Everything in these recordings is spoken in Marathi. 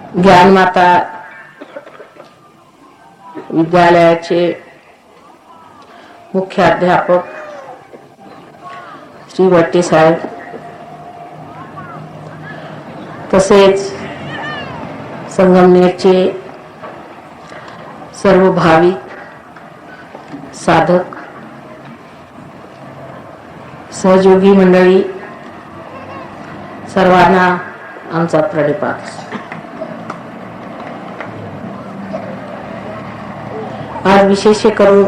ज्ञानमाता विद्यालयाचे मुख्य अध्यापक श्री वट्टे साहेब, तसेच संगमनेरचे सर्व भाविक साधक सहयोगी मंडळी, सर्वांना आमचा प्रणिपात। आज विशेष करून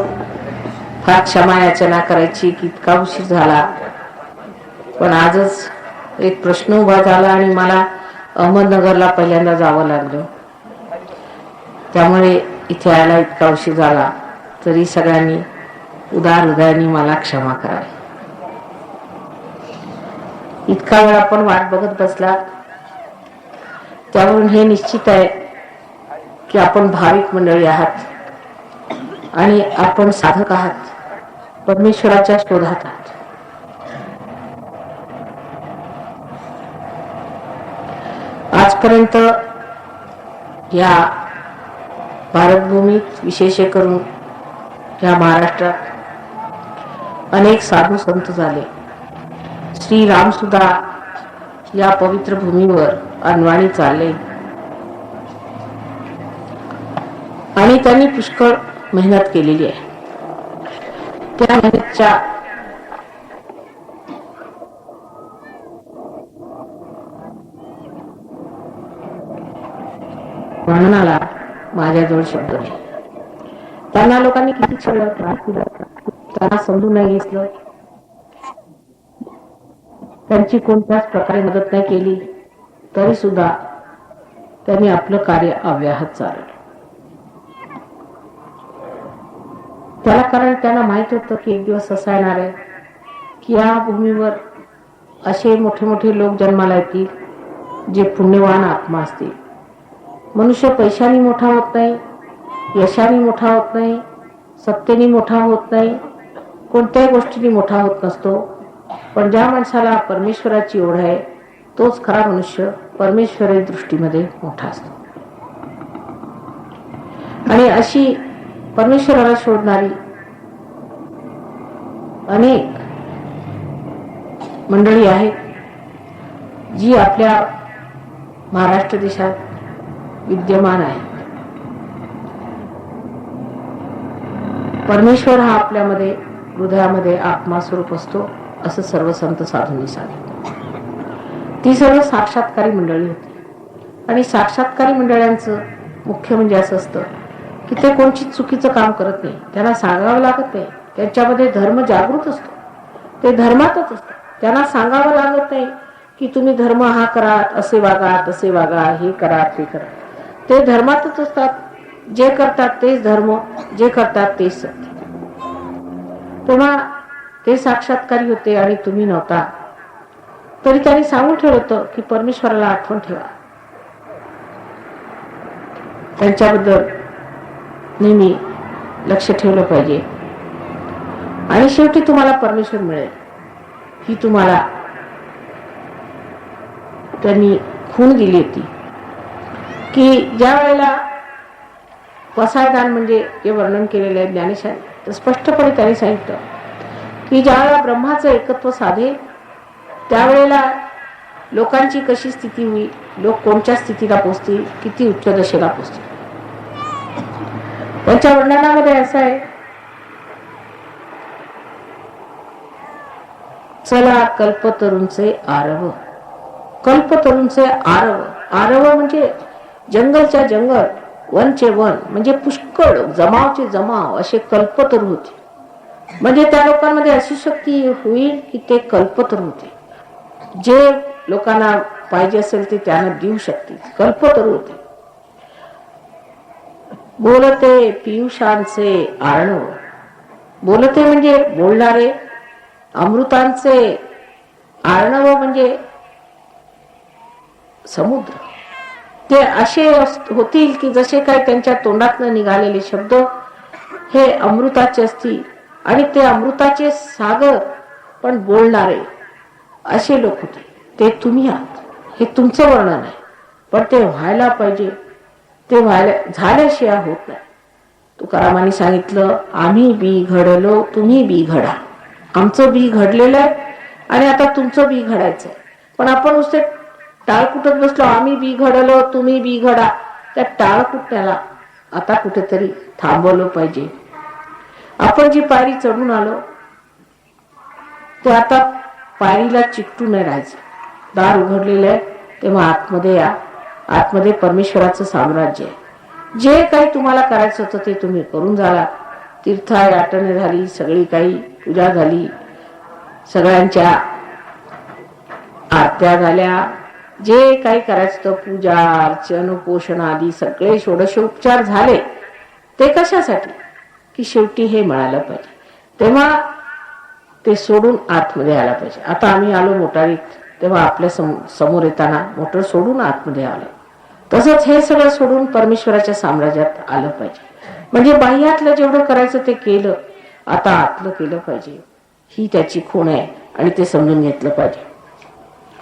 फार क्षमा याचना करायची की इतका उशीर झाला, पण आजच एक प्रश्न उभा झाला आणि मला अहमदनगरला पहिल्यांदा जावं लागलं, त्यामुळे इथे यायला इतका उशीर झाला। तरी सगळ्यांनी उदार हृदयाने मला क्षमा करा। इतका वेळ आपण वाट बघत बसला, त्यावरून हे निश्चित आहे की आपण भाविक मंडळी आहात आणि आपण साधक आहात, परमेश्वराच्या शोधात आहात। आजपर्यंत या भारतभूमीत, विशेष करून या महाराष्ट्रात अनेक साधू संत झाले। श्री राम सुद्धा या पवित्र भूमीवर अनवाणी चालले आणि त्यांनी पुष्कळ मेहनत केलेली आहे। त्या मेहनतच्या वर्णनाला माझ्याजवळ शब्द नाही। त्यांना लोकांनी किती छळलं, त्रास दिला, त्यांना समजून नाही घेतलं, त्यांची कोणत्याच प्रकारे मदत नाही केली, तरी सुद्धा त्यांनी आपलं कार्य अव्याहत चालवलं। त्याला कारण त्यांना माहित होतं की एक दिवस असा येणार आहे की या भूमीवर असे मोठे मोठे लोक जन्माला येतील जे पुण्यवान आत्मा असतील। मनुष्य पैशाने मोठा होत नाही, यशाने मोठा होत नाही, सत्तेने मोठा होत नाही, कोणत्याही गोष्टीने मोठा होत नसतो, पण ज्या माणसाला परमेश्वराची ओढ आहे तोच खरा मनुष्य परमेश्वरी दृष्टीमध्ये मोठा असतो। आणि अशी परमेश्वराला शोधणारी अनेक मंडळी आहेत जी आपल्या महाराष्ट्र देशात विद्यमान आहे। परमेश्वर हा आपल्यामध्ये हृदयामध्ये आत्मास्वरूप असतो, असं सर्व संत साधूंनी सांगितलं। ती सर्व साक्षात्कारी मंडळी होती आणि साक्षात्कारी मंडळांचं मुख्य म्हणजे असं असतं की ते कोणची चुकीचं काम करत नाही, त्यांना सांगावं लागत नाही, त्यांच्यामध्ये धर्म जागृत असतो, ते धर्मातच असतात। त्यांना सांगावं लागत नाही की तुम्ही धर्म हा करा, असे वागा, तसे वागा, हे करा, ते करा, ते धर्मातच असतात। जे करतात तेच धर्म, जे करतात तेच सत्य। तेव्हा ते साक्षात्कारी होते आणि तुम्ही नव्हता, तरी त्यांनी सांगून ठेवलं होतं की परमेश्वराला आठवण ठेवा, त्यांच्याबद्दल नेहमी लक्ष ठेवलं पाहिजे आणि शेवटी तुम्हाला परमेश्वर मिळेल ही तुम्हाला त्यांनी खूण दिली होती। की ज्या वेळेला पसायदान म्हणजे जे वर्णन केलेलं आहे ज्ञानेशाने, तर स्पष्टपणे त्यांनी सांगितलं की ज्या वेळेला ब्रह्माचं एकत्व साधेल त्यावेळेला लोकांची कशी स्थिती होईल, लोक कोणत्या स्थितीला पोहोचतील, किती उच्च दशेला पोहोचतील। त्यांच्या वर्णनामध्ये असं आहे, चला कल्पतरूंचे आरव, कल्पतरूंचे आरव, आरव म्हणजे जंगलच्या जंगल, वनचे वन, म्हणजे पुष्कळ, जमावचे जमाव असे कल्पतरू होते। म्हणजे त्या लोकांमध्ये अशी शक्ती होईल की ते कल्पतरू होते, जे लोकांना पाहिजे असेल ते त्यांना देऊ शकतील, कल्पतरू होते। बोलते पियुषांचे आर्णव, बोलते म्हणजे बोलणारे, अमृतांचे आर्णव म्हणजे समुद्र, ते असे होतील की जसे काय त्यांच्या तोंडातून निघालेले शब्द हे अमृताचे असतील आणि ते अमृताचे सागर पण बोलणारे असे लोक होते। ते तुम्ही आहात, हे तुमचं वर्णन आहे। पण ते व्हायला पाहिजे. ते व्हायला झाल्याशिवाय होत नाही. तुकारामांनी सांगितलं, आम्ही बी घडलो तुम्ही बी घडा. आमचं बी घडलेलं आहे आणि आता तुमचं बी घडायचंय. पण आपण नुसते टाळ कुटत बसलो, आम्ही बी घडलो तुम्ही बी घडा. त्या टाळ कुटण्याला आता कुठेतरी थांबवलं पाहिजे. आपण जी पायरी चढून आलो ते आता पायरीला चिकटून नाही राहायचं. दार उघडलेलं आहे तेव्हा आतमध्ये या. आतमध्ये परमेश्वराचं साम्राज्य आहे. जे काही तुम्हाला करायचं होतं ते तुम्ही करून झाला. तीर्थाटने झाली, सगळी काही पूजा झाली, सगळ्यांच्या आरत्या झाल्या, जे काही करायचं होतं पूजा अर्चन उपोषण आदी सगळे षोडशोपचार झाले. ते कशासाठी की शेवटी हे मिळालं पाहिजे. तेव्हा ते सोडून आतमध्ये आला पाहिजे. आता आम्ही आलो मोटारीत, तेव्हा आपल्या समोर येताना मोटर सोडून आतमध्ये आलो. तसंच हे सगळं सोडून परमेश्वराच्या साम्राज्यात आलं पाहिजे. म्हणजे बाह्यातलं जेवढं करायचं ते केलं, आता आतलं केलं पाहिजे. ही त्याची खूण आहे आणि ते समजून घेतलं पाहिजे.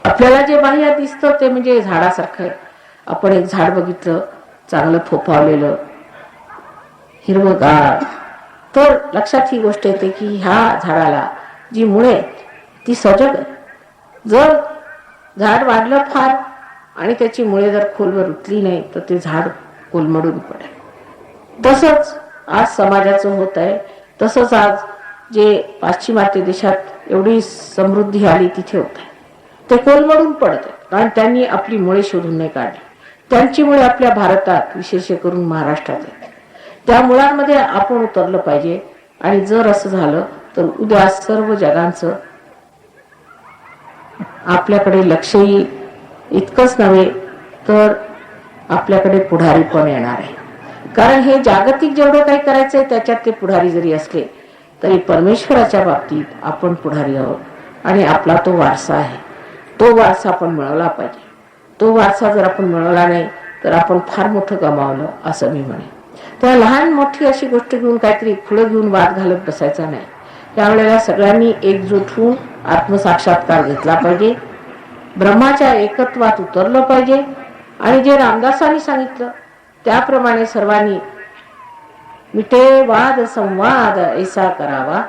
आपल्याला जे बाह्य दिसतं ते म्हणजे झाडासारखं आहे. आपण एक झाड बघितलं चांगलं फोफावलेलं हिरवगार, तर लक्षात ही गोष्ट येते की ह्या झाडाला जी मुळे ती सजग आहे. जर झाड वाढलं फार आणि त्याची मुळे जर खोलवर रुतली नाही तर ते झाड कोलमडून पडेल. तसंच आज समाजाचं होत आहे. तसंच आज जे पाश्चिमात्य देशात एवढी समृद्धी आली तिथे होत आहे ते कोलमडून पडत आहे. कारण त्यांनी आपली मुळे शोधून नाही काढली. त्यांची मुळे आपल्या भारतात विशेष करून महाराष्ट्रात आहेत. त्या मुळांमध्ये आपण उतरलं पाहिजे. आणि जर असं झालं तर उद्या सर्व जगांचं आपल्याकडे लक्ष येईल. इतकंच नव्हे तर आपल्याकडे पुढारी पण येणार आहे. कारण हे जागतिक जेवढं काही करायचंय त्याच्यात ते पुढारी जरी असले तरी परमेश्वराच्या बाबतीत आपण पुढारी आहोत आणि आपला तो वारसा आहे. तो वारसा आपण मिळवला पाहिजे. तो वारसा जर आपण मिळवला नाही तर आपण फार मोठं गमावलं असं मी म्हणेन. त्या लहान मोठी अशी गोष्ट घेऊन काहीतरी खुलं घेऊन वाद घालत बसायचा नाही. त्यावेळेला सगळ्यांनी एकजूट होऊन आत्मसाक्षात्कार घेतला पाहिजे. ब्रह्माच्या एकत्वात उतरलं पाहिजे आणि जे रामदासांनी सांगितलं त्याप्रमाणे सर्वांनी मिटे वाद संवाद ऐसा करावा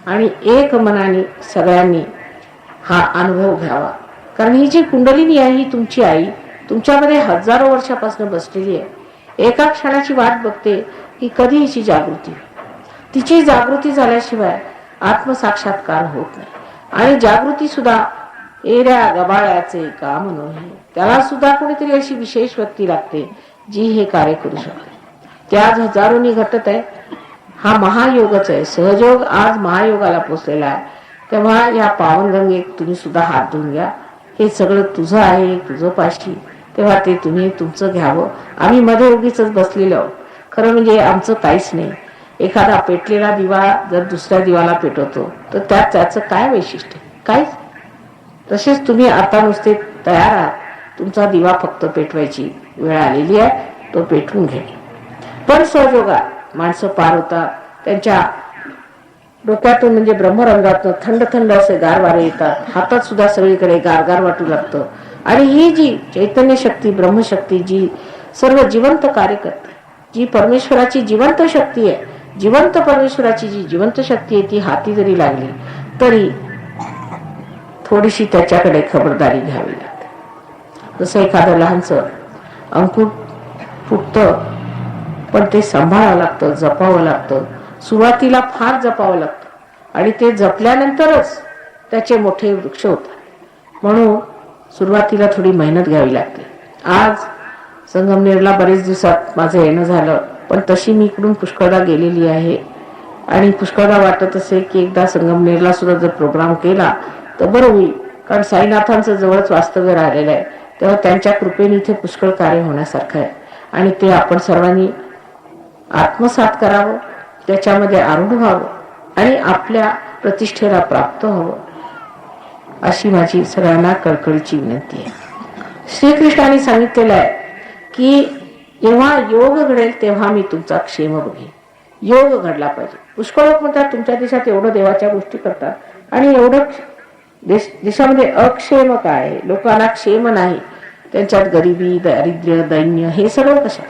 आणि एक मनाने सगळ्यांनी हा अनुभव घ्यावा. कारण ही जी कुंडलिनी आहे ही तुमची आई तुमच्यामध्ये हजारो वर्षापासून बसलेली आहे. एका क्षणाची वाट बघते की कधी हिची जागृती. तिची जागृती झाल्याशिवाय आत्मसाक्षात्कार होत नाही. आणि जागृती सुद्धा एऱ्या गबाळ्याचे काम नव्हे. त्याला सुद्धा कोणीतरी अशी विशेष व्यक्ती लागते जी हे कार्य करू शकते. ते आज हजारोनी घटत आहे. हा महायोगच आहे. सहयोग आज महायोगाला पोचलेला आहे. तेव्हा या पावनगंगेत तुम्ही सुद्धा हात धुवून घ्या. हे सगळं तुझं आहे, तुझं पाशी. तेव्हा ते तुम्ही तुमचं घ्यावं. आम्ही मध्ये उगीच बसलेलो आहोत. खरं म्हणजे आमचं काहीच नाही. एखादा पेटलेला दिवा जर दुसऱ्या दिवाला पेटवतो तर त्याचं काय वैशिष्ट्य? काहीच. तसेच तुम्ही आता नुसते तयार आहात. तुमचा दिवा फक्त पेटवायची वेळ आलेली आहे. तो पेटवून घे. पण सहयोगात माणसं पार होतात. त्यांच्या डोक्यातून म्हणजे ब्रह्मरंगातून थंड थंड असे गार वारे येतात. हातात सुद्धा सगळीकडे गारगार वाटू लागतं. आणि ही जी चैतन्य शक्ती ब्रह्मशक्ती जी सर्व जिवंत कार्य करते, जी परमेश्वराची जिवंत शक्ती आहे, जिवंत परमेश्वराची जी जिवंत शक्ती आहे ती हाती जरी लागली तरी थोडीशी त्याच्याकडे खबरदारी घ्यावी लागते. जसं एखादं लहानसं अंकुर फुटतं पण ते सांभाळावं लागतं, जपावं लागतं. सुरुवातीला फार जपावं लागतं आणि ते जपल्यानंतरच त्याचे मोठे वृक्ष होतात. म्हणून सुरुवातीला थोडी मेहनत घ्यावी लागते. आज संगमनेरला बरेच दिवसात माझं येणं झालं पण तशी मी इकडून पुष्कळदा गेलेली आहे आणि पुष्कळदा वाटत असे की एकदा संगमनेरला सुद्धा जर प्रोग्राम केला तर बरं होईल. कारण साईनाथांचं जवळच वास्तव्य राहिलेलं आहे. तेव्हा त्यांच्या कृपेने इथे पुष्कळ कार्य होण्यासारखं आहे आणि ते आपण सर्वांनी आत्मसात करावं, त्याच्यामध्ये आरूढ व्हावं आणि आपल्या प्रतिष्ठेला प्राप्त व्हावं अशी माझी सगळ्यांना कळकळीची विनंती आहे. श्रीकृष्णाने सांगितलेलं आहे की जेव्हा योग घडेल तेव्हा मी तुमचा क्षेम बघेन. योग घडला पाहिजे. पुष्कळ लोक म्हणतात तुमच्या देशात एवढं देवाच्या गोष्टी करतात आणि एवढं देशामध्ये अक्षेम काय आहे, लोकांना क्षेम नाही. त्यांच्यात गरिबी, दारिद्र्य, दैन्य हे सगळं कशात?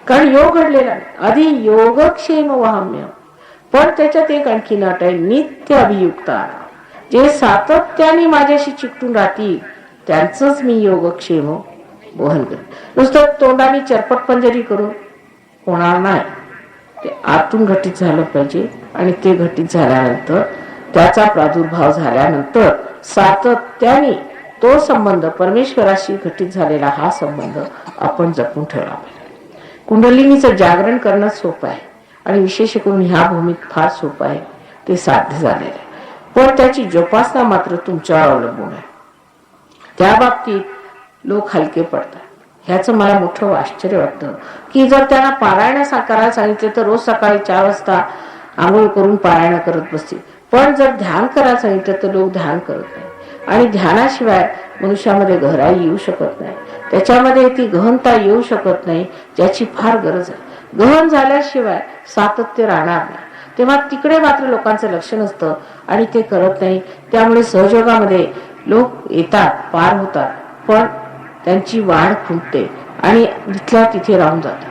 कारण योग घडलेला नाही. आधी योगक्षेम वहाम्य, पण त्याच्यात एक आणखी अट आहे, नित्य अभियुक्ता, जे सातत्याने माझ्याशी चिकटून राहतील त्यांचंच मी योगक्षेम वहन करेन. नुसतं तोंडाने चरपट पंजरी करून होणार नाही. ते आतून घटित झालं पाहिजे आणि ते घटित झाल्यानंतर, त्याचा प्रादुर्भाव झाल्यानंतर सातत्याने तो संबंध परमेश्वराशी घटित झालेला हा संबंध आपण जपून ठेवला पाहिजे. कुंडलिनीचं जागरण करणं सोपं आहे आणि विशेष करून ह्या भूमीत फार सोपं आहे, ते साध्य झालेलं आहे. पण त्याची जोपासना मात्र तुमच्यावर अवलंबून आहे. त्या बाबतीत लोक हलके पडतात. ह्याचं मला मोठं आश्चर्य वाटतं की जर त्यांना पारायण करायला सांगितले तर रोज सकाळी 4 वाजता आंघोळ करून पारायण करत बसतील. पण जर ध्यान करायला सांगितलं तर लोक ध्यान करत नाही. आणि ध्यानाशिवाय मनुष्यामध्ये गहराई येऊ शकत नाही, त्याच्यामध्ये ती गहनता येऊ शकत नाही ज्याची फार गरज आहे. गहन झाल्याशिवाय सातत्य राहणार नाही. तेव्हा तिकडे मात्र लोकांचं लक्ष नसतं आणि ते करत नाही. त्यामुळे सहयोगामध्ये लोक येतात, पार होतात, पण त्यांची वाढ खुंटते आणि तिथल्या तिथे राहून जातात.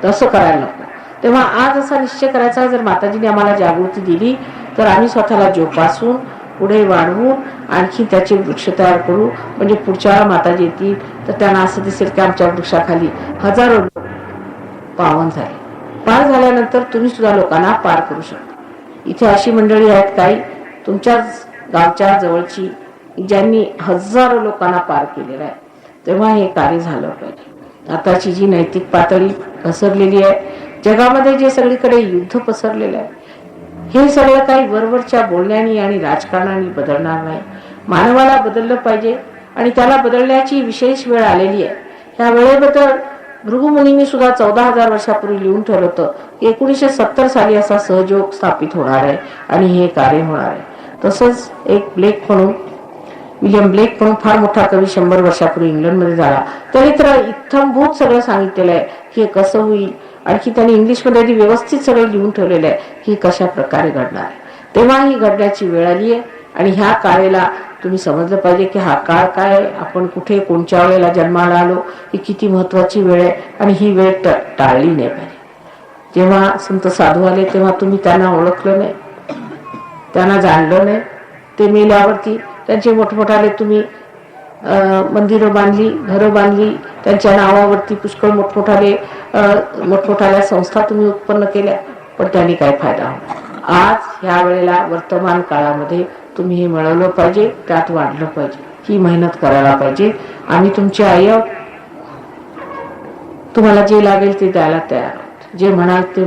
तसं करायला नको. तेव्हा आज असा निश्चय करायचा, जर माताजीने आम्हाला जागृती दिली तर आम्ही स्वतःला जोपासून पुढे वाढवून आणखी त्याचे वृक्ष तयार करू. म्हणजे पुढच्या माताजी येतील तर त्यांना असं दिसेल की आमच्या वृक्षाखाली हजारो लोक पावन झाले. पार झाल्यानंतर तुम्ही सुद्धा लोकांना पार करू शकता. इथे अशी मंडळी आहेत काही तुमच्याच गावच्या जवळची, ज्यांनी हजारो लोकांना पार केलेला आहे. तेव्हा हे कार्य झालं पाहिजे. आताची जी नैतिक पातळी पसरलेली आहे, जगामध्ये जे सगळीकडे युद्ध पसरलेलं आहे, हे सगळं काही वरवरच्या बोलण्याने आणि राजकारणाने बदलणार नाही. मानवाला बदललं पाहिजे आणि त्याला बदलण्याची विशेष वेळ आलेली आहे. ह्या वेळेबद्दल भृगुमुनींनी सुद्धा 14,000 वर्षापूर्वी लिहून ठेवलं होतं. 1970 साली असा सहयोग स्थापित होणार आहे आणि हे कार्य होणार आहे. तसंच एक विलियम ब्लेक म्हणून फार मोठा कवी 100 वर्षापूर्वी इंग्लंडमध्ये झाला. त्याने तर इत्थंभूत सगळं सांगितलेलं आहे की हे कसं होईल. आणखी त्यांनी इंग्लिशमध्ये व्यवस्थित सगळं लिहून ठेवलेलं आहे की कशा प्रकारे घडणार आहे. तेव्हा ही घडण्याची वेळ आली आहे आणि ह्या काळेला तुम्ही समजलं पाहिजे की हा काळ काय, आपण कुठे कोणत्या वेळेला जन्माला आलो, ही किती महत्वाची वेळ आहे आणि ही वेळ टाळली नाही पाहिजे. जेव्हा संत साधू आले तेव्हा तुम्ही त्यांना ओळखलं नाही, त्यांना जाणलं नाही. ते मेल्यावरती त्यांचे मोठमोठाले तुम्ही मंदिरं बांधली, घरं बांधली, त्यांच्या नावावरती पुष्कळ मोठमोठाल्या संस्था तुम्ही उत्पन्न केल्या, पण त्यांनी काय फायदा होणार. आज ह्या वेळेला वर्तमान काळामध्ये तुम्ही हे मिळवलं पाहिजे, त्यात वाढलं पाहिजे, ही मेहनत करायला पाहिजे. आम्ही तुमची आई आहोत, तुम्हाला जे लागेल ते द्यायला तयार आहोत, जे म्हणाल ते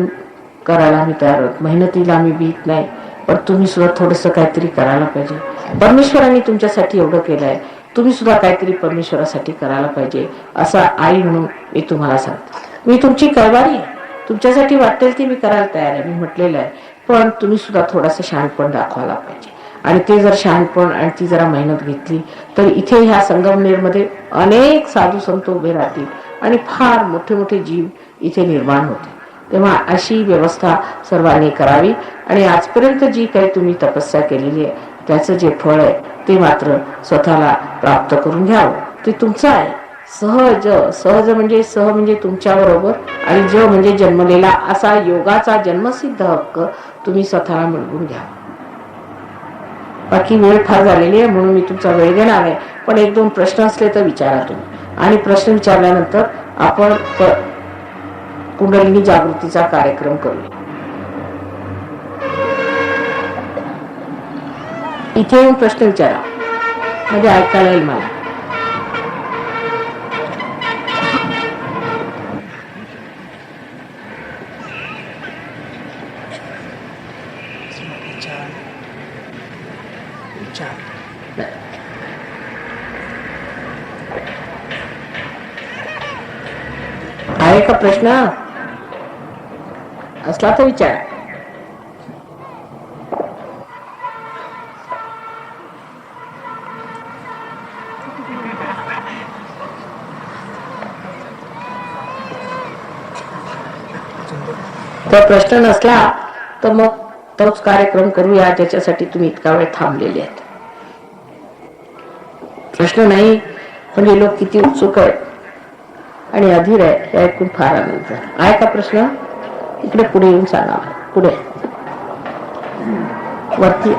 करायला आम्ही तयार आहोत. मेहनतीला आम्ही भीत नाही, पण तुम्ही सुद्धा थोडंसं काहीतरी करायला पाहिजे. परमेश्वरांनी तुमच्यासाठी एवढं केलंय, तुम्ही सुद्धा काहीतरी परमेश्वरासाठी करायला पाहिजे. असा आई म्हणून मी तुम्हाला सांगते. मी तुमची कैवारी आहे, तुमच्यासाठी वाटेल ती मी करायला तयार आहे, मी म्हटलेलं आहे. पण तुम्ही सुद्धा थोडासा शहाणपण दाखवायला पाहिजे. आणि ते जर शहाणपण आणि ती जरा मेहनत घेतली तर इथे ह्या संगमनेरमध्ये अनेक साधू संत उभे राहतील आणि फार मोठे मोठे जीव इथे निर्माण होते. तेव्हा अशी व्यवस्था सर्वांनी करावी आणि आजपर्यंत जी काही तुम्ही तपस्या केलेली आहे त्याचं जे फळ आहे ते मात्र स्वतःला प्राप्त करून घ्यावं. ते तुमचं आहे. सहज म्हणजे सह म्हणजे तुमच्या बरोबर आणि ज म्हणजे जन्मलेला, असा योगाचा जन्मसिद्ध हक्क तुम्ही स्वतःला मिळवून घ्या. बाकी वेळ फार झालेली आहे म्हणून मी तुमचा वेळ घेणार आहे, पण 1-2 प्रश्न असले तर विचारा तुम्ही. आणि प्रश्न विचारल्यानंतर आपण कुंडलिनी जागृतीचा कार्यक्रम करूया. इथे येऊन प्रश्न विचारा म्हणजे ऐकायला येईल मला. आहे का प्रश्न? असला तर विचारा. तर प्रश्न नसला तर मग तोच कार्यक्रम करूया ज्याच्यासाठी तुम्ही इतका वेळ थांबलेले आहेत. प्रश्न नाही म्हणजे लोक किती उत्सुक आहेत आणि अधीर आहे हे ऐकून फार आनंद झाला. आहे का प्रश्न? इकडे पुढे येऊन सांगा. पुढे वरती.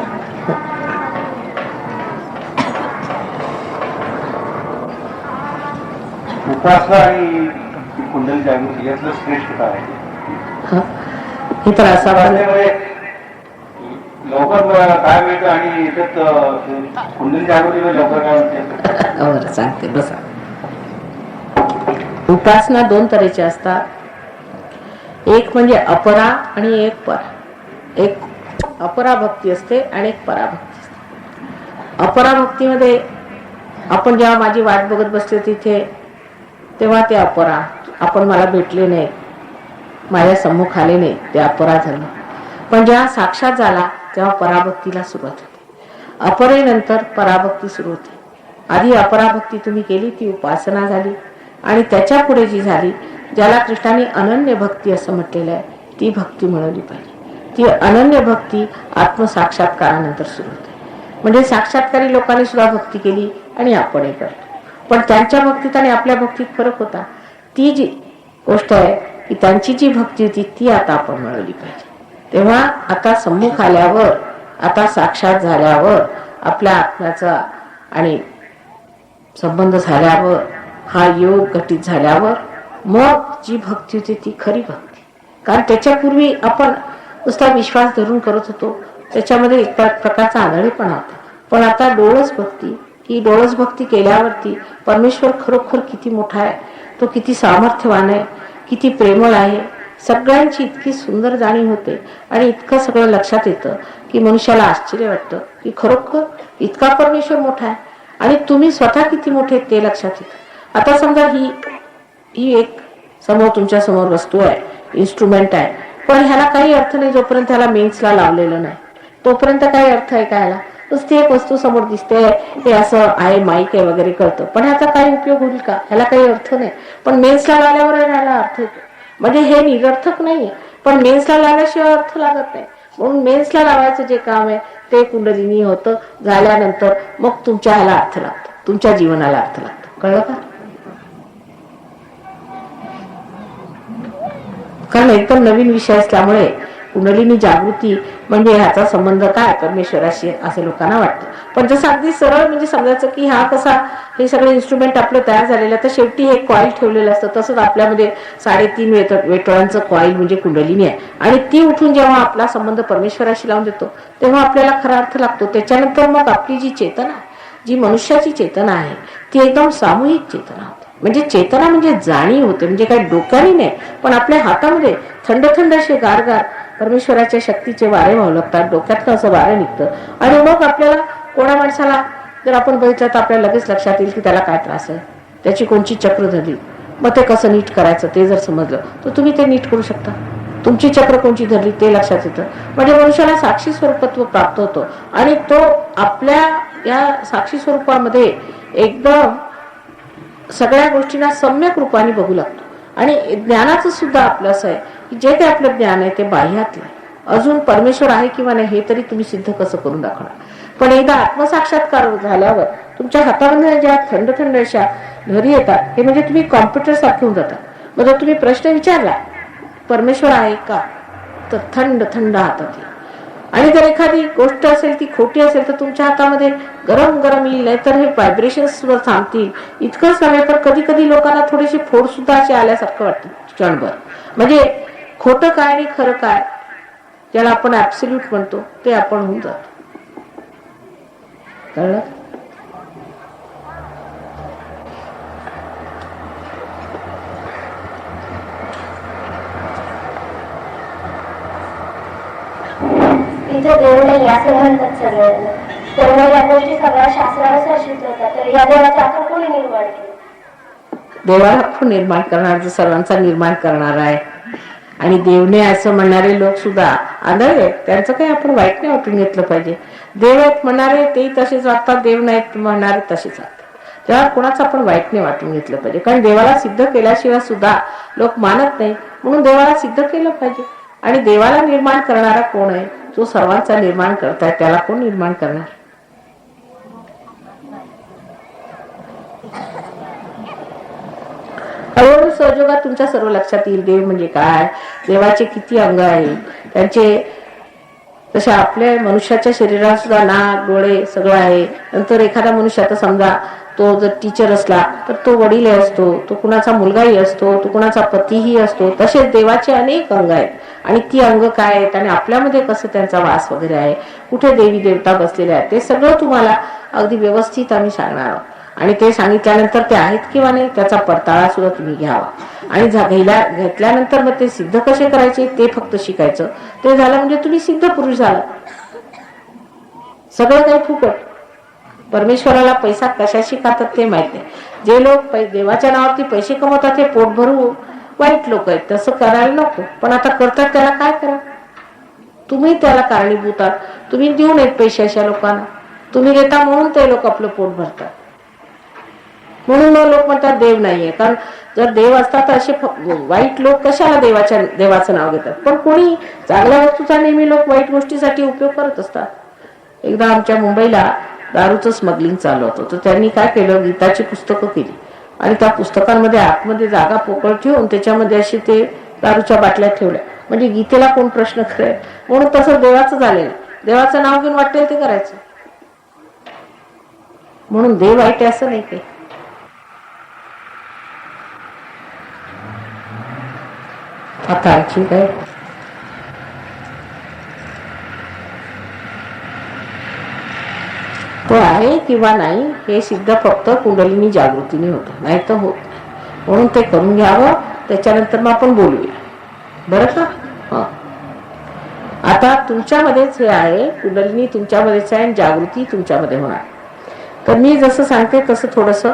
उपासना आणि कुंडली जागृती यातलं श्रेष्ठ काय आहे? हे तर असा लवकर काय मिळतं आणि याच्यात कुंडली जागृती लवकर काय मिळते? बरं सांगते बसा. उपासना दोन तऱ्हेच्या असतात. एक म्हणजे अपरा आणि एक परा. एक अपरा भक्ती असते आणि एक पराभक्ती असते. अपरा भक्तीमध्ये आपण जेव्हा माझी वाट बघत बसते तिथे तेव्हा ते अपरा, आपण मला भेटले नाही, माझ्या सम्मुख आले नाही, ते अपरा झालं. पण जेव्हा साक्षात झाला तेव्हा पराभक्तीला सुरुवात होते. अपरेनंतर पराभक्ती सुरू होते. आधी अपराभक्ती तुम्ही केली ती उपासना झाली आणि त्याच्या पुढे जी झाली, ज्याला कृष्णाने अनन्य भक्ती असं म्हटलेलं आहे, ती भक्ती मिळवली पाहिजे. ती अनन्य भक्ती आत्मसाक्षात्कारानंतर सुरू होते. म्हणजे साक्षात्कारी लोकांनी सुद्धा भक्ती केली आणि आपणही करतो, पण त्यांच्या भक्तीत आणि आपल्या भक्तीत फरक होता. ती जी गोष्ट आहे की त्यांची जी भक्ती होती ती आता आपण मिळवली पाहिजे. तेव्हा आता सम्मुख आल्यावर, आता साक्षात झाल्यावर, आपल्या आत्म्याचा आणि संबंध झाल्यावर, हा योग घटित झाल्यावर मग जी भक्ती होती ती खरी भक्ती. कारण त्याच्यापूर्वी आपण नुसता विश्वास धरून करत होतो, त्याच्यामध्ये एक प्रकारचा आंधळेपणा होता. पण आता डोळस भक्ती, ही डोळस भक्ती केल्यावरती परमेश्वर खरोखर किती मोठा आहे, तो किती सामर्थ्यवान आहे, किती प्रेमळ आहे, सगळ्यांची इतकी सुंदर जाणीव होते आणि इतकं सगळं लक्षात येतं की मनुष्याला आश्चर्य वाटतं की खरोखर इतका परमेश्वर मोठा आहे आणि तुम्ही स्वतः किती मोठे ते लक्षात येतं. आता समजा ही एक समोर तुमच्या समोर वस्तू आहे, इन्स्ट्रुमेंट आहे, पण ह्याला काही अर्थ नाही जोपर्यंत ह्याला मेन्सला लावलेलं नाही, तोपर्यंत काही अर्थ आहे का ह्याला? नुसती एक वस्तू समोर दिसते, हे असं आहे, माईक आहे वगैरे कळतं, पण ह्याचा काही उपयोग होईल का? ह्याला काही अर्थ नाही. पण मेन्सला लावल्यावर ह्याला अर्थ येतो. म्हणजे हे निरर्थक नाहीये, पण मेन्सला लावल्याशिवाय अर्थ लागत नाही. म्हणून मेन्सला लावायचं जे काम आहे ते कुंडलिनी होतं. झाल्यानंतर मग तुमच्या ह्याला अर्थ लागतो, तुमच्या जीवनाला अर्थ लागतो. कळलं का? कारण एकदम नवीन विषय असल्यामुळे कुंडलिनी जागृती म्हणजे ह्याचा संबंध काय परमेश्वराशी असे लोकांना वाटतं. पण जसं अगदी सरळ म्हणजे समजायचं की हा कसा, हे सगळे इन्स्ट्रुमेंट आपलं तयार झालेलं आहे, तर शेवटी हे कॉईल ठेवलेलं असतं. तसंच आपल्यामध्ये 3.5 वेटोळांचं कॉईल म्हणजे कुंडलिनी आहे आणि ती उठून जेव्हा आपला संबंध परमेश्वराशी लावून देतो तेव्हा आपल्याला खरा अर्थ लागतो. त्याच्यानंतर मग आपली जी चेतना, जी मनुष्याची चेतना आहे ती एकदम सामूहिक चेतना होते. म्हणजे चेतना म्हणजे जाणीव होते, म्हणजे काही डोक्याने नाही, पण आपल्या हातामध्ये थंड थंड असे गारगार परमेश्वराच्या शक्तीचे वारे वाहू लागतात. डोक्यातनं असं वारं निघतं आणि मग आपल्याला कोणा माणसाला जर आपण बघितलं तर आपल्याला लगेच लक्षात येईल की त्याला काय त्रास आहे, त्याची कोणची चक्र धरली, मग ते कसं नीट करायचं ते जर समजलं तर तुम्ही ते नीट करू शकता. तुमची चक्र कोणची धरली ते लक्षात येतं. म्हणजे मनुष्याला साक्षी स्वरूपत्व प्राप्त होतो आणि तो आपल्या या साक्षी स्वरूपामध्ये एकदम सगळ्या गोष्टींना सम्यक रूपाने बघू लागतो. आणि ज्ञानाचं सुद्धा आपलं असं आहे की जे ते आपलं ज्ञान आहे ते बाह्यातलं आहे. अजून परमेश्वर आहे किंवा नाही हे तरी तुम्ही सिद्ध कसं करून दाखवणार. पण एकदा आत्मसाक्षात्कार झाल्यावर तुमच्या हातामध्ये ज्या थंड थंड अशा लहरी येतात, हे म्हणजे तुम्ही कॉम्प्युटर सारखे होऊन जातात. मग जर तुम्ही प्रश्न विचारला परमेश्वर आहे का, तर थंड थंड हातात. आणि जर एखादी गोष्ट असेल ती खोटी असेल तर तुमच्या हातामध्ये गरम गरम येईल, नाही तर हे व्हायब्रेशन्स वर थांबतील. इतकंच नव्हे तर कधी कधी लोकांना थोडीशी फोड सुद्धा अशी आल्यासारखं वाटतं क्षणभर. म्हणजे खोटं काय आणि खरं काय, ज्याला आपण ऍब्सोल्यूट म्हणतो, ते आपण होऊन जातो. कळलं? इथे देव नाही असं म्हणतात सगळे, तर मग या गोष्टी सगळ्या शास्त्रानुसार शिकवतात. तर या देवाचा आकार कोणी निर्माण केला? देवाला कोण निर्माण करणार, जो सर्वांचा निर्माण करणार आहे. आणि देवने असं म्हणणारे लोक सुद्धा आंधळे, त्यांचं काही आपण वाईट नाही वाटून घेतलं पाहिजे. देव आहेत म्हणणारे तेही तसेच वागतात, देव नाहीत म्हणणारे तसेच वागतात. तेव्हा कोणाचं आपण वाईट नाही वाटून घेतलं पाहिजे. कारण देवाला सिद्ध केल्याशिवाय सुद्धा लोक मानत नाही, म्हणून देवाला सिद्ध केलं पाहिजे. आणि देवाला निर्माण करणारा कोण आहे, जो सर्वांचा निर्माण करताय, त्याला कोण निर्माण करणार? सहयोगात तुमच्या सर्व लक्षात येईल देव म्हणजे काय, देवाचे किती अंग आहेत, त्यांचे तसे आपल्या मनुष्याच्या शरीरात सुद्धा नाक डोळे सगळं आहे. नंतर एखादा मनुष्य आता समजा तो जर टीचर असला तर तो वडील असतो, तो कुणाचा मुलगाही असतो, तो कुणाचा पतीही असतो. तसेच देवाचे अनेक अंग आहेत आणि ती अंग काय आहेत आणि आपल्यामध्ये कसं त्यांचा वास वगैरे आहे, कुठे देवी देवता बसलेले आहेत, ते सगळं तुम्हाला अगदी व्यवस्थित आम्ही सांगणार आहोत. आणि ते सांगितल्यानंतर ते आहेत किंवा नाही त्याचा परताळा सुद्धा तुम्ही घ्यावा. आणि घेतल्यानंतर मग ते सिद्ध कसे करायचे ते फक्त शिकायचं. ते झालं म्हणजे तुम्ही सिद्ध पुरुष झाला. सगळं काही फुकट. परमेश्वराला पैसा कशाशी खातात ते माहित नाही. जे लोक देवाच्या नावावरती पैसे कमवतात ते पोट भरू वाईट लोक आहेत, तसं करायला नको. पण आता करतात त्याला काय करा, तुम्ही त्याला कारणीभूत आहात. तुम्ही देऊ नयेत पैसे अशा लोकांना, तुम्ही देता म्हणून ते लोक आपलं पोट भरतात. म्हणून लोक म्हणतात देव नाहीये. कारण जर देव असतात तर असे वाईट लोक कशाला देवाचं नाव घेतात. पण कोणी चांगल्या वस्तूचा नेहमी लोक वाईट गोष्टीसाठी उपयोग करत असतात. एकदा आमच्या मुंबईला दारूचं स्मगलिंग चालू होतं, तर त्यांनी काय केलं, गीताची पुस्तकं केली आणि त्या पुस्तकांमध्ये आतमध्ये जागा पोकळ ठेवून त्याच्यामध्ये अशी ते दारूच्या बाटल्या ठेवल्या. म्हणजे गीतेला कोण प्रश्न करेल. म्हणून तसं देवाचं झालेलं. देवाचं नाव घेऊन वाटेल ते करायचं. म्हणून देव वाईट आहे असं नाही काही. आता आणखी काय, तो आहे किंवा नाही हे सिद्ध फक्त कुंडलिनी जागृतीने होतं, नाही तर होत नाही. म्हणून ते करून घ्यावं. त्याच्यानंतर मग आपण बोलूया, बरं का. आता तुमच्यामध्येच हे आहे, कुंडलिनी तुमच्यामध्येच आहे आणि जागृती तुमच्यामध्ये होणार. तर मी जसं सांगते तसं थोडंसं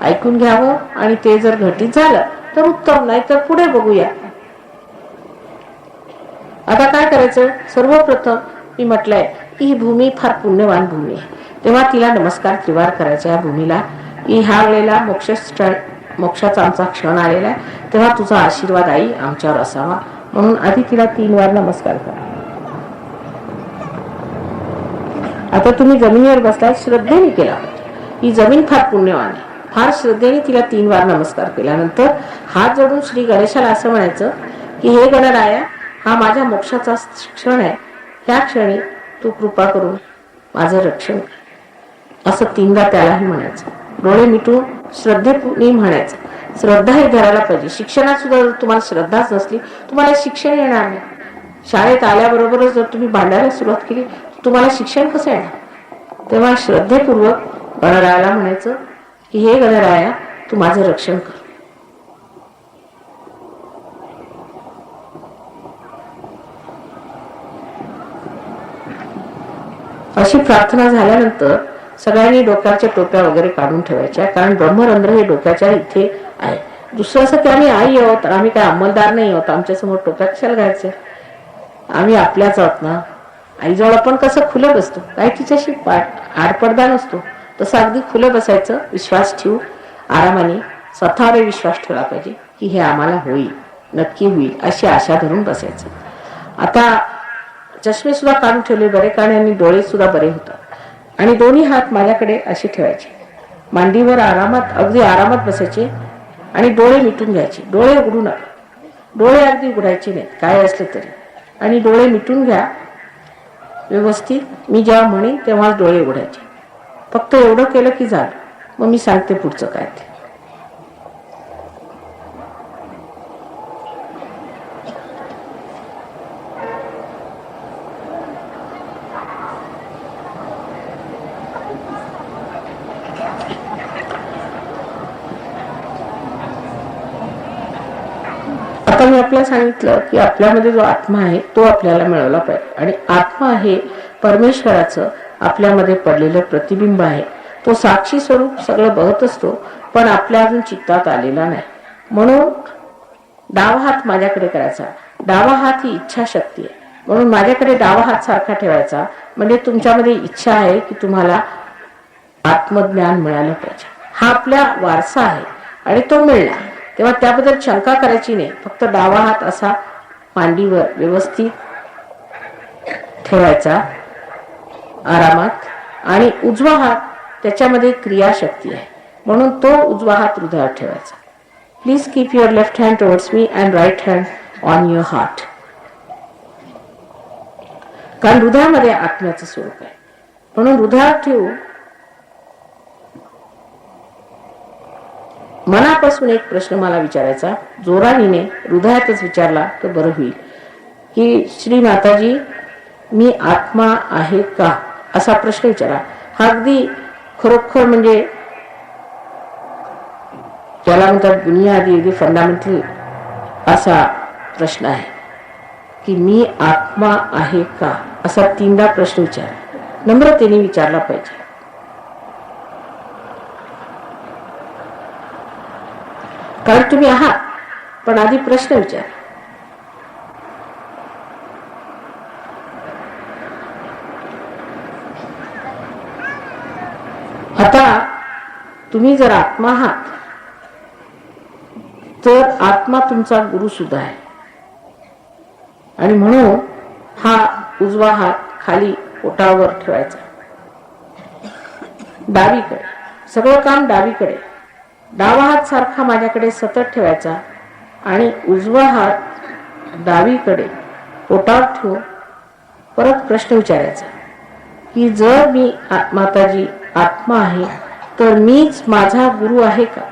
ऐकून घ्यावं आणि ते जर घटित झालं तर उत्तम, नाही तर पुढे बघूया. आता काय करायचं, सर्वप्रथम मी म्हटलंय की ही भूमी फार पुण्यवान भूमी आहे, तेव्हा तिला नमस्कार त्रिवार करायचा. या भूमीला की ह्या वेळेला मोक्षाचा आमचा क्षण आलेला आहे, तेव्हा तुझा आशीर्वाद आई आमच्यावर असावा. म्हणून आधी तिला 3 वार नमस्कार करा. आता तुम्ही जमिनीवर बसलाय, श्रद्धेने केला. ही जमीन फार पुण्यवान आहे. फार श्रद्धेने तिला 3 वार नमस्कार केल्यानंतर हात जोडून श्री गणेशाला असं म्हणायचं की हे गणराया, हा माझ्या मोक्षाचा क्षण आहे. त्या क्षणी तू कृपा करून माझं रक्षण कर. असं 3दा त्यालाही म्हणायचं. डोळे मिटून श्रद्धेने म्हणायचं. श्रद्धा ही धरायला पाहिजे. शिक्षणात सुद्धा जर तुम्हाला श्रद्धाच नसली तुम्हाला शिक्षण येणार नाही. शाळेत आल्याबरोबरच जर तुम्ही भांडायला सुरुवात केली तुम्हाला शिक्षण कसं येणार. तेव्हा श्रद्धेपूर्वक गणरायाला म्हणायचं की हे गणराया, तू माझं रक्षण कर. अशी प्रार्थना झाल्यानंतर सगळ्यांनी डोक्याच्या टोप्या वगैरे काढून ठेवायच्या. कारण ब्रह्मरंध्र हे डोक्याच्या इथे आहे. दुसरं असं की आम्ही आई आहोत, आम्ही काय अंमलदार नाही आहोत, आमच्या समोर टोप्या कशाला घ्यायच्या. आम्ही आपल्याच आहोत ना. आईजवळ आपण कसं खुलं बसतो, काय तिच्याशी आडपडदा नसतो, तसं अगदी खुलं बसायचं. विश्वास ठेवू, आरामाने स्वतःवर विश्वास ठेवला पाहिजे की हे आम्हाला होईल, नक्की होईल, अशी आशा धरून बसायचं. आता चष्मे सुद्धा काढून ठेवले बरे, कारण यांनी डोळे सुद्धा बरे होतात. आणि दोन्ही हात माझ्याकडे असे ठेवायचे. मांडीवर आरामात, अगदी आरामात बसायचे आणि डोळे मिटून घ्यायचे. डोळे उघडू नका, डोळे अगदी उघडायचे नाहीत काय असले तरी. आणि डोळे मिटून घ्या व्यवस्थित. मी जेव्हा म्हणेन तेव्हाच डोळे उघडायचे. फक्त एवढं केलं की झालं. मग मी सांगते पुढचं काय ते. आता मी आपल्याला सांगितलं की आपल्यामध्ये जो आत्मा आहे तो आपल्याला मिळवला पाहिजे. आणि आत्मा हे परमेश्वराचं आपल्यामध्ये पडलेलं प्रतिबिंब आहे. तो साक्षी स्वरूप सगळं बघत असतो, पण आपल्या अजून चित्तात आलेला नाही. म्हणून डावा हात माझ्याकडे करायचा. डावा हात ही इच्छा शक्ती आहे. म्हणून माझ्याकडे डावा हात सारखा ठेवायचा. म्हणजे तुमच्यामध्ये इच्छा आहे की तुम्हाला आत्मज्ञान मिळालं पाहिजे. हा आपला वारसा आहे आणि तो मिळणार. तेव्हा त्याबद्दल शंका करायची नाही. फक्त डावा हात असा मांडीवर व्यवस्थित ठेवायचा आरामात. आणि उजवा हात त्याच्यामध्ये क्रियाशक्ती आहे, म्हणून तो उजवा हात हृदयात ठेवायचा. Please keep your left hand towards me and right hand on your heart. कारण हृदयामध्ये आत्म्याचं स्वरूप आहे, म्हणून हृदयात ठेवू. मनापासून एक प्रश्न मला विचारायचा, जोराने हृदयातच विचारला तर बरं होईल, की श्री माताजी मी आत्मा आहे का, असा प्रश्न विचारा. हा अगदी खरोखर म्हणजे त्याला म्हणतात बुनियादी अगदी फंडामेंटल असा प्रश्न आहे की मी आत्मा आहे का, असा 3दा प्रश्न विचार नम्रतेने विचारला पाहिजे. कारण तुम्ही आहात, पण आधी प्रश्न विचार. आता तुम्ही जर आत्मा आहात तर आत्मा तुमचा गुरु सुद्धा आहे, आणि म्हणून हा उजवा हात खाली पोटावर ठेवायचा, डावीकडे सगळं काम डावीकडे. डावा हात सारखा माझ्याकडे सतत ठेवायचा आणि उजवा हात डावीकडे पोटावर ठेवून परत प्रश्न विचारायचा की जर मी माताजी आत्मा आहे तर मीच माझा गुरु आहे का,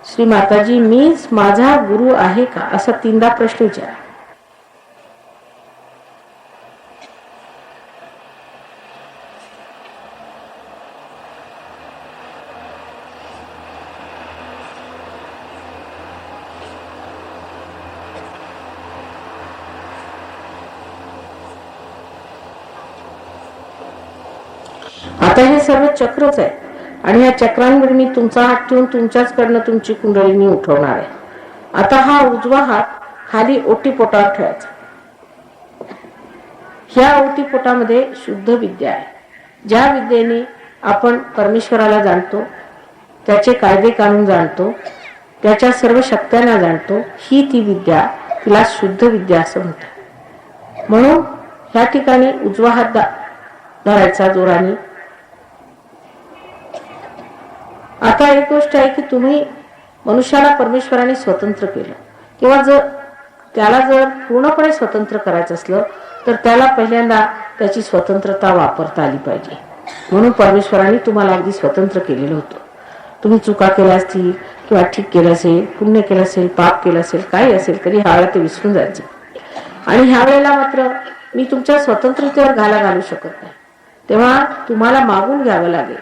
श्री माताजी मीच माझा गुरु आहे का, असा 3दा प्रश्न विचारा. आता हे सर्व चक्रच आहे, आणि या चक्रांवर मी तुमचा हात ठेवून तुमच्याचकडनं तुमची कुंडलिनी उठवणार आहे. आता हा उजवा हात खाली ओटीपोटावर ठेवायचा. ह्या ओटीपोटामध्ये शुद्ध विद्या आहे, ज्या विद्येने आपण परमेश्वराला जाणतो, त्याचे कायदे कानून जाणतो, त्याच्या सर्व शक्त्यांना जाणतो. ही ती विद्या, तिला शुद्ध विद्या असं म्हणतात. म्हणून ह्या ठिकाणी उजवा हात धरायचा जोराने. आता एक गोष्ट आहे की तुम्ही मनुष्याला परमेश्वराने स्वतंत्र केलं, किंवा त्याला जर पूर्णपणे स्वतंत्र करायचं असलं तर त्याला पहिल्यांदा त्याची स्वतंत्रता वापरता आली पाहिजे. म्हणून परमेश्वराने तुम्हाला अगदी स्वतंत्र केलेलं होतं. तुम्ही चुका केल्या असतील किंवा ठीक केलं असेल, पुण्य केलं असेल, पाप केलं असेल, काही असेल तरी ह्या वेळेला ते विसरून जायचं. आणि ह्या वेळेला मात्र मी तुमच्या स्वतंत्रतेवर घाला घालू शकत नाही. तेव्हा तुम्हाला मागून घ्यावं लागेल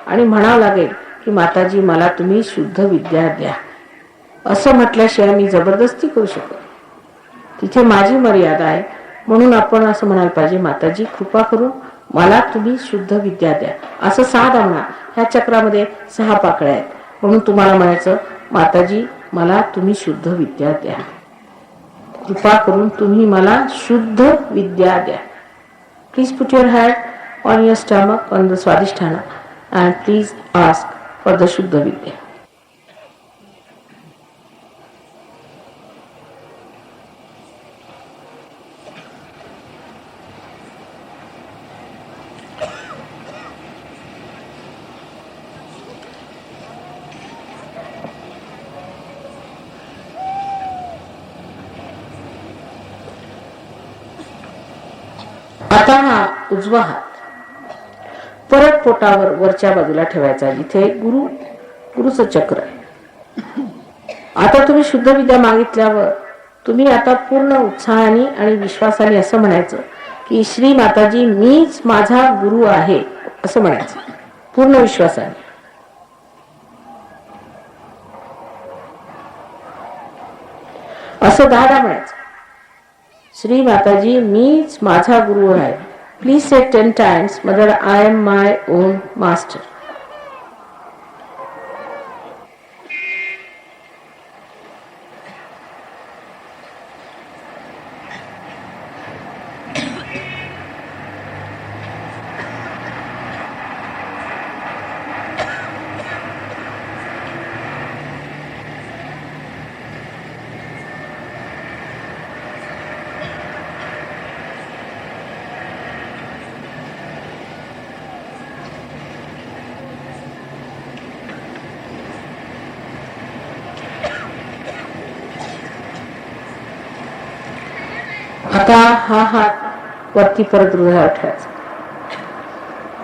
आणि म्हणावं लागेल की माताजी मला तुम्ही शुद्ध विद्या द्या. असं म्हटल्याशिवाय मी जबरदस्ती करू शकत, तिथे माझी मर्यादा आहे. म्हणून आपण असं म्हणायला पाहिजे, माताजी कृपा करून मला तुम्ही शुद्ध विद्या द्या. असं 6दा म्हणा. ह्या चक्रामध्ये 6 पाकळ्या आहेत, म्हणून तुम्हाला म्हणायचं माताजी मला तुम्ही शुद्ध विद्या द्या, कृपा करून तुम्ही मला शुद्ध विद्या द्या. Please put your hand on your stomach on the Swadhisthana and please ask for the Shuddha Vidya. आता हा उजवा हात परत पोटावर वरच्या बाजूला ठेवायचा, जिथे गुरुचं चक्र आहे. आता तुम्ही शुद्ध विद्या मागितल्यावर तुम्ही आता पूर्ण उत्साहाने आणि विश्वासाने असं म्हणायचं की श्री माताजी मीच माझा गुरु आहे, असं म्हणायचं पूर्ण विश्वासाने. असं 10दा म्हणायचं, श्री माताजी मीच माझा गुरु आहे. Please say 10 times, Mother, I am my own master. आता हा हात वरती परत हृदयावर ठेवायचा.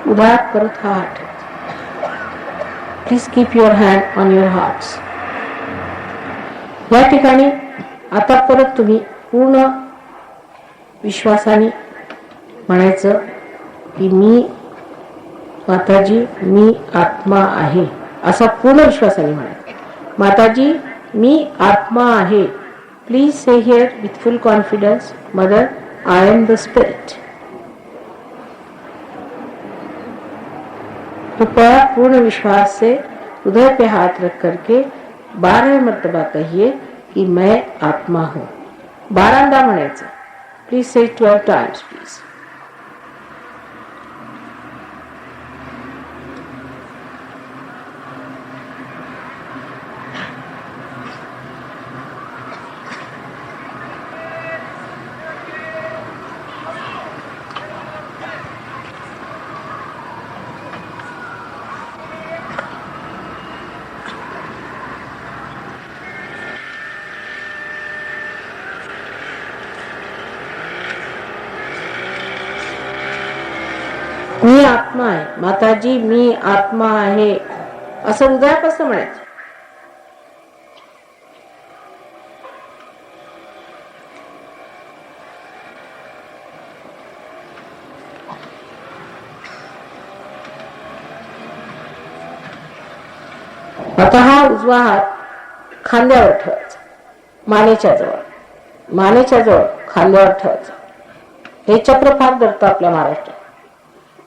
हृदयात परत हा हात ठेवायचा. Please keep your hand on your hearts. या ठिकाणी आता परत तुम्ही पूर्ण विश्वासाने म्हणायचं की मी माताजी मी आत्मा आहे, असा पूर्ण विश्वासाने म्हणायचं. माताजी मी आत्मा आहे. Please say here with full confidence, mother I am the spirit. कृपया पूर्ण विश्वास से हृदय पे हाथ रख करके 12 मर्तबा कहिए कि मैं आत्मा हूं. 12दा म्हणायचं. प्लीज से 12 टाइम्स प्लीज. मी आत्मा आहे. माताजी मी आत्मा आहे, असं हृदयापासून म्हणायचं. आता हा उजवा हात खांद्यावर ठेवायचा, मानेच्या जवळ खांद्यावर ठेवायचा. हे चक्र फार धरतं आपल्या महाराष्ट्रात.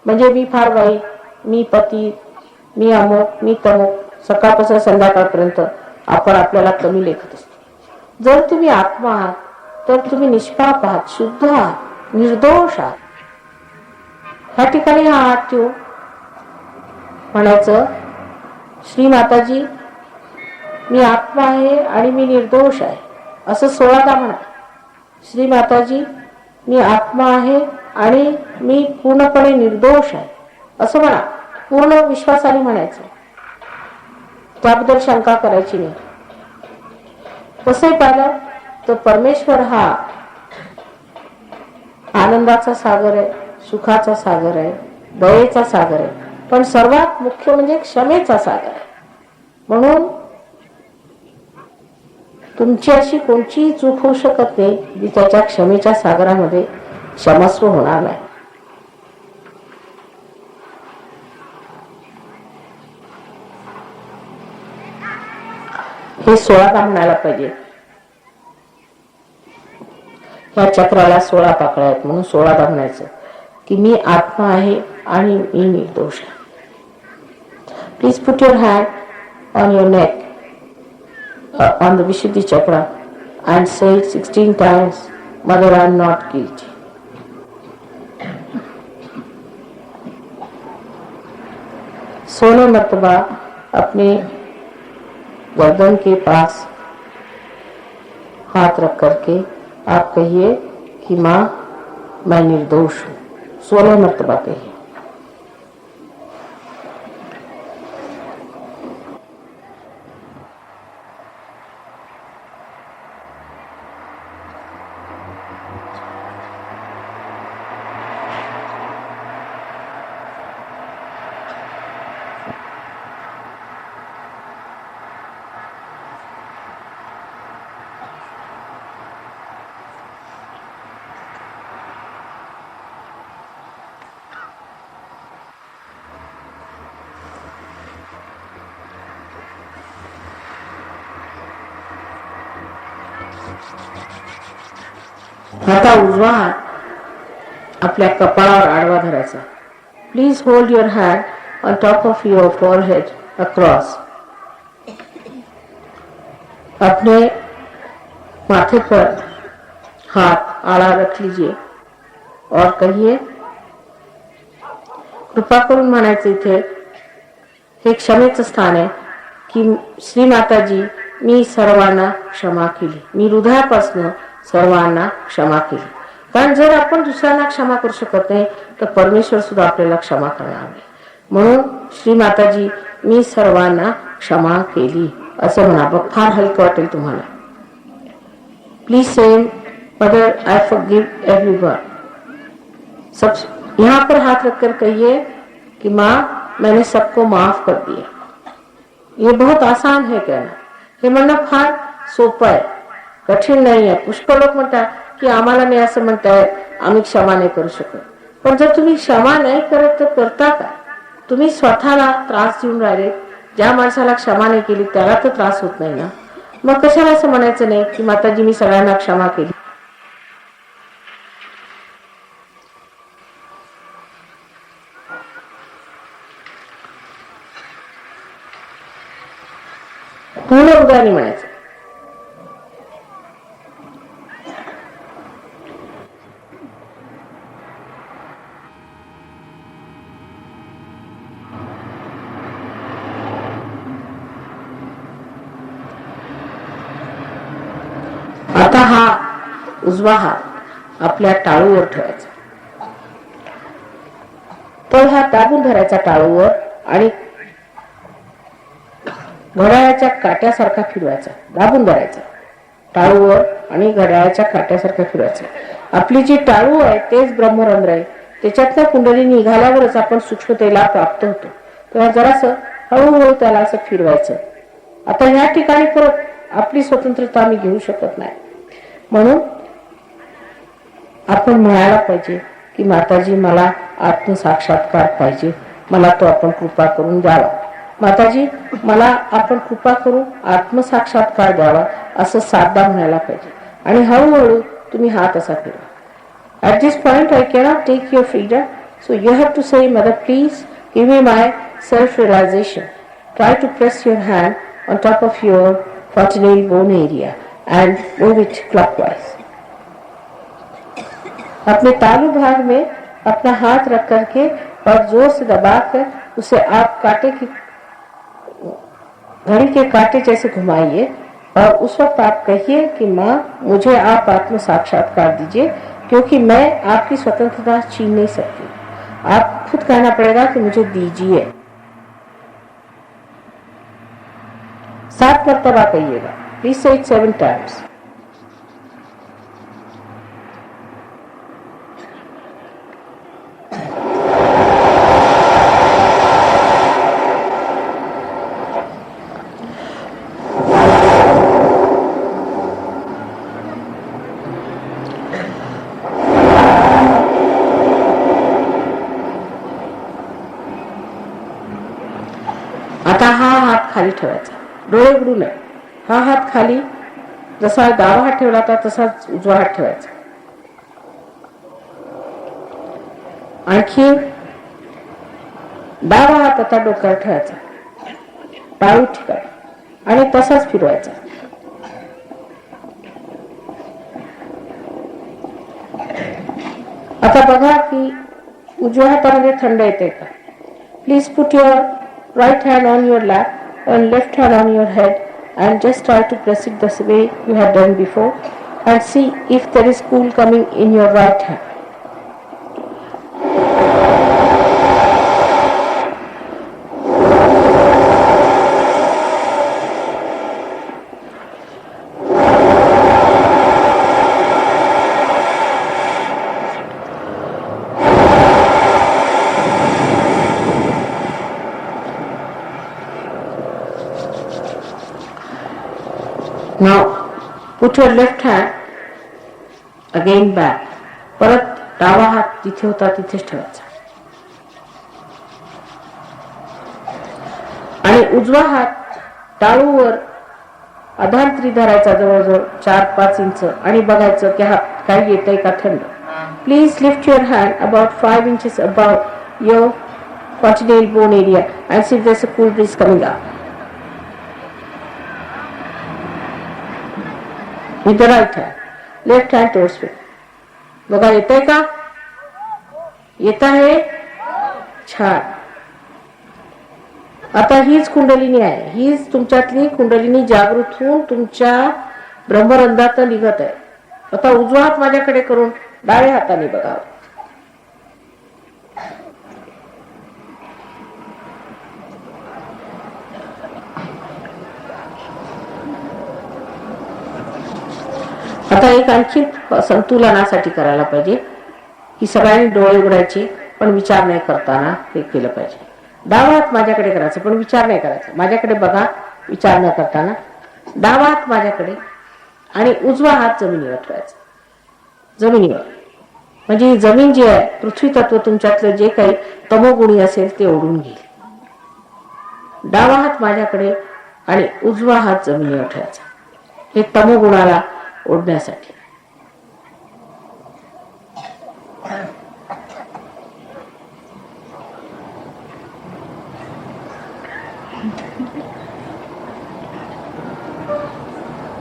म्हणजे मी फार वाईट, मी पती, मी अमुक, मी तमुक, सकाळपासून संध्याकाळपर्यंत आपण आपल्याला कमी लेखत असतो. जर तुम्ही आत्मा आहात तर तुम्ही निष्पाप आहात, शुद्ध आहात, निर्दोष आहात. ह्या ठिकाणी हा हात ठेवून म्हणायचं श्री माताजी मी आत्मा आहे आणि मी निर्दोष आहे, असं 16दा म्हणा. श्री माताजी मी आत्मा आहे आणि मी पूर्णपणे निर्दोष आहे, असं म्हणा. पूर्ण विश्वासाने म्हणायचं. त्याबद्दल शंका करायची नाही. कसंही पाहिलं तर परमेश्वर हा आनंदाचा सागर आहे, सुखाचा सागर आहे, दयेचा सागर आहे, पण सर्वात मुख्य म्हणजे क्षमेचा सागर आहे. म्हणून तुमची अशी कोणतीही चूक होऊ शकत नाही की त्याच्या क्षमेच्या सागरामध्ये क्षमस्व होणार नाही. हे 16दा म्हणायला पाहिजे. या चक्राला 16 पाकळ्या आहेत म्हणून 16दा म्हणायचं की मी आत्मा आहे आणि मी निर्दोष आहे. Please put your hand on your neck on the Vishuddhi Chakra and say it 16 times, Mother, I am not guilty. सोलह मर्तबा अपने गर्दन के पास हाथ रख करके आप कहिए कि माँ मैं निर्दोष हूँ. 16 मर्तबा कहिए. आता उजवा हात आपल्या कपाळावर आडवा धरायचा. Please hold your hand on top of your forehead across. अपने माथे पर हाथ आड़ा रख लीजिए और कहिए, कृपा करून म्हणायचं इथे हे क्षमेचं स्थान आहे की श्री माताजी मी सर्वांना क्षमा केली. मी हृदयापासून सर्वांना क्षमा केली. कारण जर आपण दुसऱ्यांना क्षमा करू शकत नाही तर परमेश्वर सुद्धा आपल्याला क्षमा करणार नाही. म्हणून श्री माताजी मी सर्वांना क्षमा केली असं म्हणा. बघ फार हलकं वाटेल तुम्हाला. प्लीज से मदर आई फॉरगिव एवरीवन। सब यहाँ पर हाथ रखकर कहिए कि माँ मैंने सबको माफ कर दिया। ये बहुत आसान है कहणं, हे म्हणणं फार सोपं आहे, कठीण नाही आहे। पुष्कळ लोक म्हणतात की आम्हाला नाही असं म्हणताय, आम्ही क्षमा नाही करू शकत। पण जर तुम्ही क्षमा नाही करत तर करता का? तुम्ही स्वतःला त्रास देऊन राहिले। ज्या माणसाला क्षमा नाही केली त्याला तर त्रास होत नाही ना, मग कशाला असं म्हणायचं नाही की माताजी मी सगळ्यांना क्षमा केली। पूर्ण हृदयाने म्हणायचं। आता हा उजवा हात आपल्या टाळूवर ठेवायचा, तो हात दाबून धरायचा टाळूवर आणि घड्याळाच्या काट्यासारखा फिरवायचा, दाबून धरायचा टाळूवर आणि घड्याळाच्या काट्यासारखा फिरवायचा। आपली जी टाळू आहे तेच ब्रह्मरंध्र आहे, त्याच्यातनं कुंडली निघाल्यावरच आपण सूक्ष्मतेला प्राप्त होतो। तेव्हा जरासं हळूहळू त्याला असं फिरवायचं। आता ह्या ठिकाणी परत आपली स्वतंत्रता आम्ही घेऊ शकत नाही, म्हणून आपण म्हणायला पाहिजे की माताजी मला आत्मसाक्षात्कार पाहिजे, मला तो आपण कृपा करून द्यावा। माताजी मला आपण कृपा करून आत्मसाक्षात्कार द्यावा असं साधा म्हणायला पाहिजे आणि हळूहळू तुम्ही हात असा फिरवा। At this point I cannot take your freedom, so you have to say, Mother, please give me my self-realization. Try to press your hand on top of your fontanelle bone area and move it clockwise. अपने तालू भाग में अपना हाथ रख करके और जोर से दबाकर उसे आप कांटे की घड़ी के कांटे जैसे घुमाइए और उस वक्त आप कहिए कि माँ मुझे आप आत्म साक्षात्कार दीजिए, क्योंकि मैं आपकी स्वतंत्रता छीन नहीं सकती। आप खुद कहना पड़ेगा कि मुझे दीजिए। 7 मरतबा कहिएगा, प्लीज से इट 7 times। आता हा हात खाली ठेवायचा, डोळे उघडू नये। हा हात खाली, जसा डावा हात ठेवला होता तसाच उजवा हात ठेवायचा। आणखी डावा हात आता डोक्यावर ठेवायचा, टाळू ठिकाणी, आणि तसाच फिरवायचा। आता बघा की उजव्या हातामध्ये थंड येते का। Please put your right hand on your lap and left hand on your head and just try to press it the way you have done before and see if there is cool coming in your right hand. Now put your left hand again back. परत डावा हात जिथे होता तिथेच ठेवायचा आणि उजवा हात टाळूवर अधांतरी धरायचा जवळजवळ 4-5 इंच आणि बघायचं की हात काही येतंय का थंड। Please lift your hand about 5 inches above your fontanelle bone area and see if there's a cool breeze coming up. With the right hand, left hand towards me. बघा येतंय का? येत आहे? छान। आता हीच कुंडलिनी आहे, हीच तुमच्यातली कुंडलिनी जागृत होऊन तुमच्या ब्रह्मरंध्रात निघत आहे। आता उजवा हात माझ्याकडे करून डाव्या हाताने बघा। आता एक आणखी संतुलनासाठी करायला पाहिजे की सगळ्यांनी डोळे उघडायचे पण विचार नाही करताना हे केलं पाहिजे. डावा हात माझ्याकडे करायचा पण विचार नाही करायचा. माझ्याकडे बघा विचार न करताना. डावा हात माझ्याकडे आणि उजवा हात जमिनीवर ठेवायचा. जमिनीवर म्हणजे जमीन जी आहे पृथ्वी तत्व तुमच्यातलं जे काही तमोगुणी असेल ते ओढून घेईल. डावा हात माझ्याकडे आणि उजवा हात जमिनीवर ठेवायचा हे तमोगुणाला ओढण्यासाठी.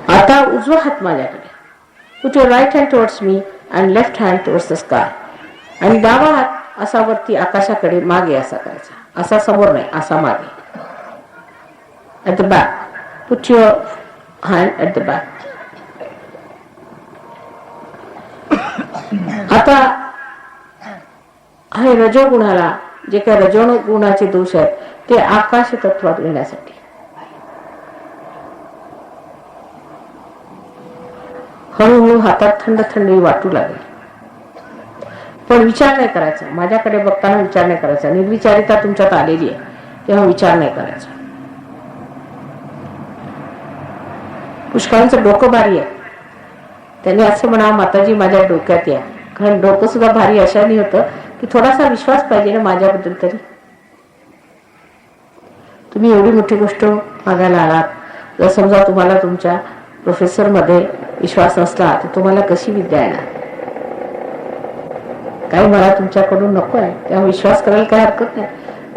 आता उजवा हात माझ्याकडे. Put your right hand towards me and left hand towards the sky. आणि डावा हात असा वरती आकाशाकडे मागे असा करायचा. असा समोर नाही, असा मागे. At the back. Put your hand at the back. आता हे रजोगुणाला जे काही रजोगुणाचे दोष आहेत ते आकाश तत्वात येण्यासाठी. हळूहळू हातात थंड थंडी वाटू लागेल पण विचार नाही करायचा. माझ्याकडे बघताना विचार नाही करायचा. निर्विचारिता तुमच्यात आलेली आहे तेव्हा विचार नाही करायचा. पुष्कळांचं डोकं भारी आहे. त्यांनी असं म्हणावं माताजी माझ्या डोक्यात या. कारण डोकं सुद्धा भारी अशाने होतं की थोडासा विश्वास पाहिजे ना माझ्याबद्दल तरी. तुम्ही एवढी मोठी गोष्ट मागायला आलात. जर समजा तुम्हाला तुमच्या प्रोफेसर मध्ये विश्वास नसला तर तुम्हाला कशी विद्या येणार. काही मला तुमच्याकडून नको आहे तेव्हा विश्वास करायला काही हरकत नाही.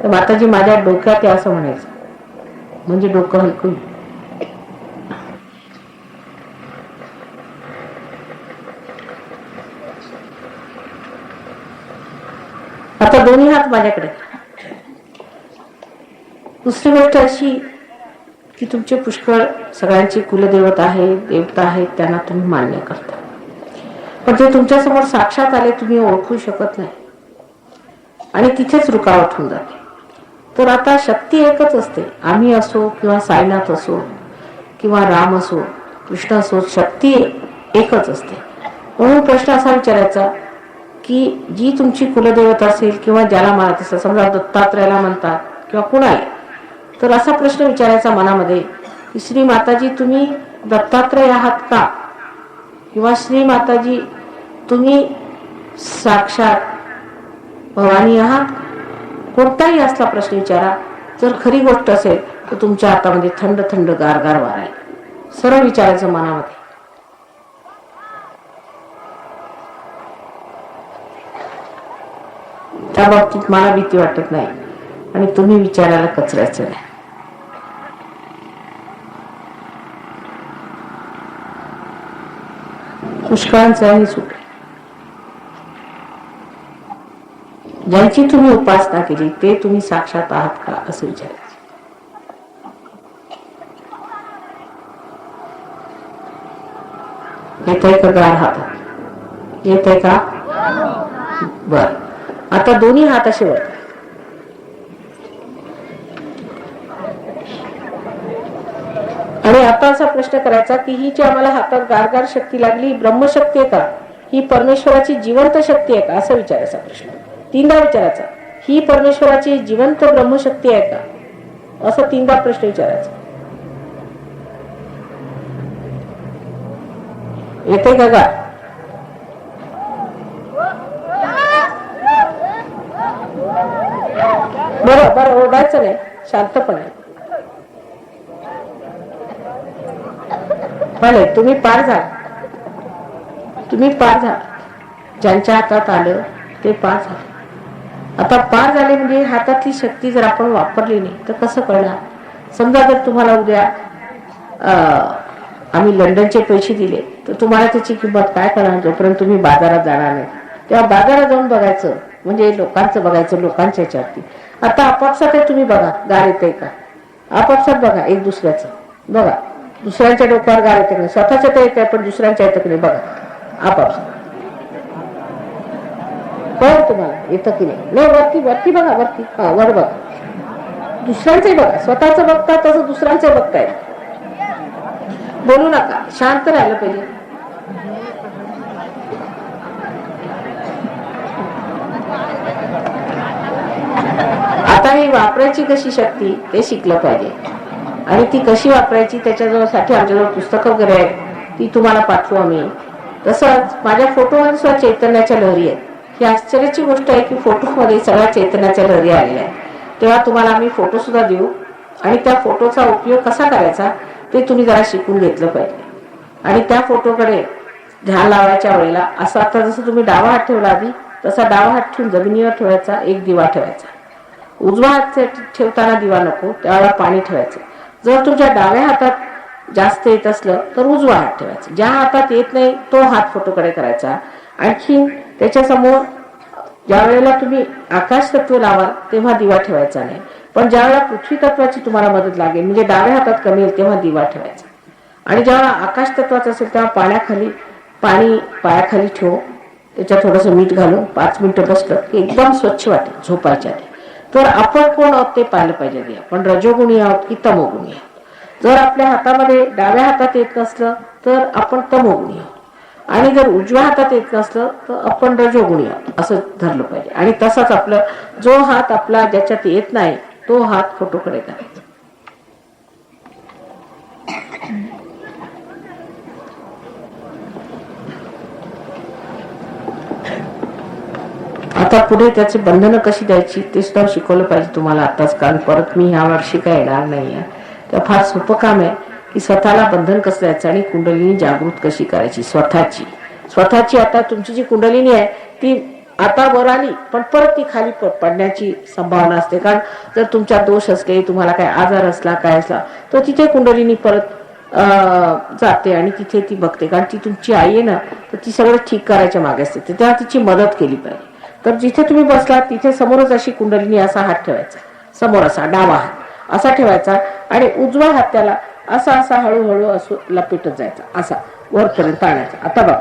तर माताजी माझ्या डोक्यात या असं म्हणायचं म्हणजे डोकं हलकं. आता दोन्ही हात माझ्याकडे. दुसरी गोष्ट अशी की तुमचे पुष्कळ सगळ्यांची कुलदेवता आहे, देवता आहेत, त्यांना तुम्ही मान्य करता पण ते तुमच्या समोर साक्षात आले तुम्ही ओळखू शकत नाही आणि तिथेच रुकावट होऊन जाते. तर आता शक्ती एकच असते. आम्ही असो किंवा साईनाथ असो किंवा राम असो कृष्ण असो शक्ती एकच असते. म्हणून प्रश्न असा विचारायचा की जी तुमची कुलदेवता असेल किंवा ज्याला मानत असेल समजा दत्तात्रयाला म्हणतात किंवा कुणाला तर असा प्रश्न विचारायचा मनामध्ये की श्री माताजी तुम्ही दत्तात्रय आहात का किंवा श्री माताजी तुम्ही साक्षात भवानी आहात. कोणताही असला प्रश्न विचारा. जर खरी गोष्ट असेल तर तुमच्या हातामध्ये थंड थंड गारगार वारा आहे. सरळ विचारायचं मनामध्ये. त्या बाबतीत मला भीती वाटत नाही आणि तुम्ही विचारायला कचरायचं नाही. पुष्कळांचाही सुख ज्यांची तुम्ही उपासना केली ते तुम्ही साक्षात आहात का असं विचारायचं. येतंय का गार हातात? येतंय का? बर. आता दोन्ही हात असे वर. आणि आता असा प्रश्न करायचा की ही जी आम्हाला हातात गारगार शक्ती लागली ब्रह्मशक्ती आहे का ही परमेश्वराची जिवंत शक्ती आहे का असं विचारायचा प्रश्न. तीनदा विचारायचा. ही परमेश्वराची जिवंत ब्रह्मशक्ती आहे का असं तीनदा प्रश्न विचारायचा. येते का गा? बरं बरं ओरडायचं नाही शांतपणे. भले तुम्ही पार झाला. तुम्ही पार झाला. ज्यांच्या हातात आलं ते पार झाले. आता पार झाले म्हणजे हातातली शक्ती जर आपण वापरली नाही तर कसं कळणार. समजा जर तुम्हाला उद्या आम्ही लंडनचे पैसे दिले तर तुम्हाला त्याची किंमत काय करणार जोपर्यंत तुम्ही बाजारात जाणार नाही. तेव्हा बाजारात जाऊन बघायचं म्हणजे लोकांचं बघायचं लोकांच्या ह्याच्यावरती. आता आपापसात तुम्ही बघा गार येते का आपापसात बघा एक दुसऱ्याचं बघा. दुसऱ्यांच्या डोक्यावर गार येते नाही स्वतःच्या तर येते पण दुसऱ्यांच्या येतं की नाही बघा आपापसात. कळ तुम्हाला येतं की नाही. वरती वरती बघा वरती हा वर बघा. दुसऱ्यांचंही बघा. स्वतःच बघता तसं दुसऱ्यांचं बघताय. बोलू नका शांत राहिलं पाहिजे. ती वापरायची कशी शक्ती ते शिकलं पाहिजे आणि ती कशी वापरायची त्याच्यासाठी आमच्याजवळ पुस्तकं वगैरे आहेत, ती तुम्हाला पाठवू आम्ही. तसंच माझ्या फोटोमध्ये सुद्धा चैतन्याच्या लहरी आहेत. ही आश्चर्याची गोष्ट आहे की फोटोमध्ये सगळ्या चैतन्याच्या लहरी आलेल्या आहेत. तेव्हा तुम्हाला आम्ही फोटो सुद्धा देऊ आणि त्या फोटोचा उपयोग कसा करायचा ते तुम्ही जरा शिकून घेतलं पाहिजे. आणि त्या फोटोकडे ध्यान लावायच्या वेळेला असं आता जसं तुम्ही डावा हात ठेवला आधी तसा डावा हात ठेवून जमिनीवर ठेवायचा, एक दिवा ठेवायचा. उजवा हात ठेवताना दिवा नको, त्यावेळेला पाणी ठेवायचं. जर तुमच्या डाव्या हातात जास्त येत असलं तर उजवा हात ठेवायचा. ज्या हातात येत नाही तो हात फोटोकडे करायचा. आणखी त्याच्या समोर ज्या वेळेला तुम्ही आकाश तत्व लावाल तेव्हा दिवा ठेवायचा नाही, पण ज्या वेळेला पृथ्वी तत्वाची तुम्हाला मदत लागेल म्हणजे डाव्या हातात कमी येईल तेव्हा दिवा ठेवायचा. आणि जेव्हा आकाश तत्वाचं असेल तेव्हा पाणी पायाखाली ठेवू, त्याच्यात थोडंसं मीठ घालून 5 मिनिटं बसलं की एकदम स्वच्छ वाटेल झोपायच्या आधी. तर आपण कोण आहोत ते पाहिलं पाहिजे. आपण रजोगुणी आहोत की तमोगुणी आहोत. जर आपल्या हातामध्ये डाव्या हातात येत नसलं तर आपण तमोगुणी आहोत आणि जर उजव्या हातात येत नसलं तर आपण रजोगुणी आहोत असं धरलं पाहिजे. आणि तसाच आपलं जो हात आपला ज्याच्यात येत नाही तो हात फोटोकडे करायचा. आता पुढे त्याची बंधनं कशी द्यायची ते सुद्धा शिकवलं पाहिजे तुम्हाला आताच, कारण परत मी ह्या वर्षी काय येणार नाहीये. तर फार सोपं काम आहे की स्वतःला बंधन कसं द्यायचं आणि कुंडलिनी जागृत कशी करायची स्वतःची. आता तुमची जी कुंडलिनी आहे ती आता वर आली पण परत ती खाली पडण्याची संभावना असते. कारण जर तुमच्या दोष असले, तुम्हाला काय आजार असला काय असला तर तिथे कुंडलिनी परत जाते आणि तिथे ती बघते. कारण ती तुमची आई आहे ना, तर ती सगळं ठीक करायच्या मागे असते, तेव्हा तिची मदत केली पाहिजे. तर जिथे तुम्ही बसलात तिथे समोरच अशी कुंडलिनी असा हात ठेवायचा, समोर असा डावा हात असा ठेवायचा आणि उजवा हात त्याला असा हळूहळू असं लपेटत जायचा, असा वरपर्यंत आणायचा. आता बघा,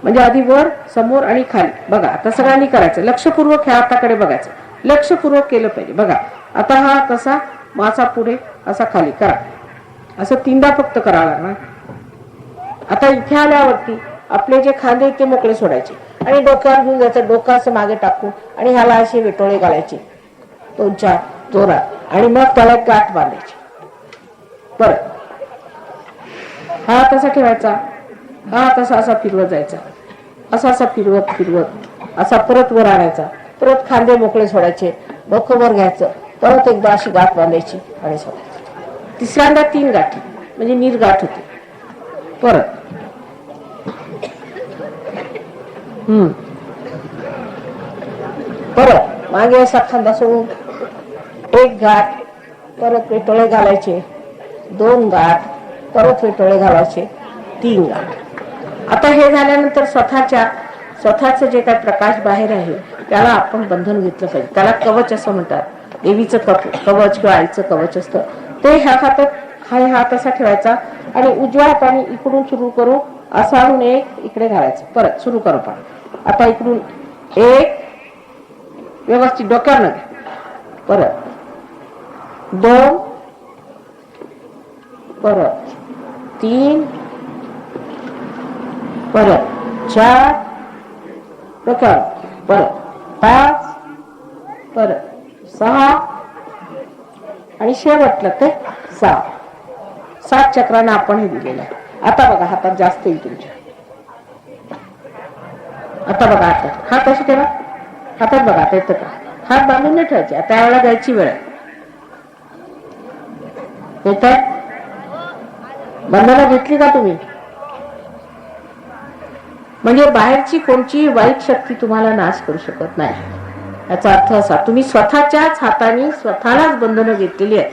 म्हणजे आधी वर, समोर आणि खाली. बघा आता सगळ्यांनी करायचं, लक्षपूर्वक ह्या हाताकडे बघायचं, लक्षपूर्वक केलं पाहिजे. बघा आता हा कसा मासा पुढे असा खाली करा, असं 3दा फक्त करावं लागणार. आता इथे आल्यावरती आपले जे खांदे ते मोकळे सोडायचे आणि डोक्यावर घेऊन जायचं, डोकं असं मागे टाकून आणि ह्याला असे विटोळे घालायचे 2-4 जोरात आणि मग त्याला गाठ बांधायची. परत हा तसा ठेवायचा, हा तसा असा फिरवत जायचा, असा फिरवत असा परत वर आणायचा, परत खांदे मोकळे सोडायचे, डोकं वर घ्यायचं, परत एकदा अशी गाठ बांधायची आणि सोडायची. तिसऱ्यांदा 3 गाठी म्हणजे निर्गाठ होते. परत परत मागे असा खांदा सोडून 1 गाठ, परत विटोळे घालायचे, 2 गाठ, परत विटोळे घालायचे, 3 गाठ. आता हे झाल्यानंतर स्वतःचं जे काय प्रकाश बाहेर आहे त्याला आपण बंधन घेतलं पाहिजे. त्याला कवच असं म्हणतात. देवीचं कवच किंवा आईचं कवच असतं ते. ह्या हातात हा हात असा ठेवायचा आणि उजव्या हाताने इकडून सुरू करू असा आणून 1 इकडे घालायचं. परत सुरू करू. पण आता इकडून 1 व्यवस्थित डोक्यावर न घ्या, परत 2, परत 3, परत 4 डोक्यावर, परत 5, परत 6 आणि शेवटलं ते 7 चक्रांना आपण हे दिलेलं आहे. आता बघा हातात जास्त येईल तुमच्या. आता बघा हात अशी ठेवा, हातात बघा आता येतं का, हात बांधून नाही ठेवायचे. आता यावेळेला द्यायची वेळ आहे. येत बंधनं घेतली का तुम्ही? म्हणजे बाहेरची कोणची वाईट शक्ती तुम्हाला नाश करू शकत नाही. याचा अर्थ असा, तुम्ही स्वतःच्याच हाताने स्वतःलाच बंधनं घेतलेली आहेत.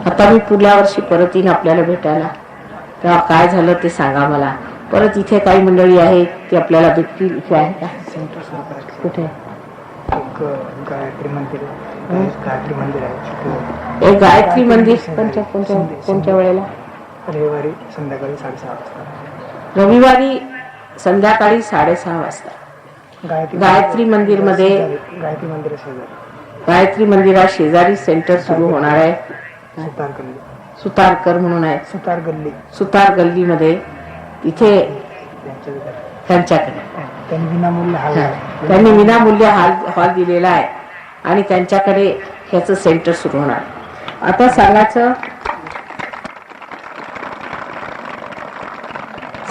आता मी पुढल्या वर्षी परत येईन आपल्याला भेटायला, तेव्हा काय झालं ते सांगा मला. परत इथे काही मंडळी आहेत ते आपल्याला भेटतील. इथे आहे का? कुठे? गायत्री मंदिर आहे. एक गायत्री मंदिर कोणत्या वेळेला? रविवारी संध्याकाळी 6:30 वाजता. रविवारी संध्याकाळी 6:30 वाजता गायत्री मंदिर मध्ये. गायत्री मंदिरा शेजारी सेंटर सुरू होणार आहे. सुतारकर म्हणून आहे, सुतार गल्ली मध्ये. तिथे त्यांच्याकडे त्यांनी विनामूल्य त्यांनी विनामूल्य हॉल दिलेला आहे आणि त्यांच्याकडे ह्याचं सेंटर सुरू होणार. आता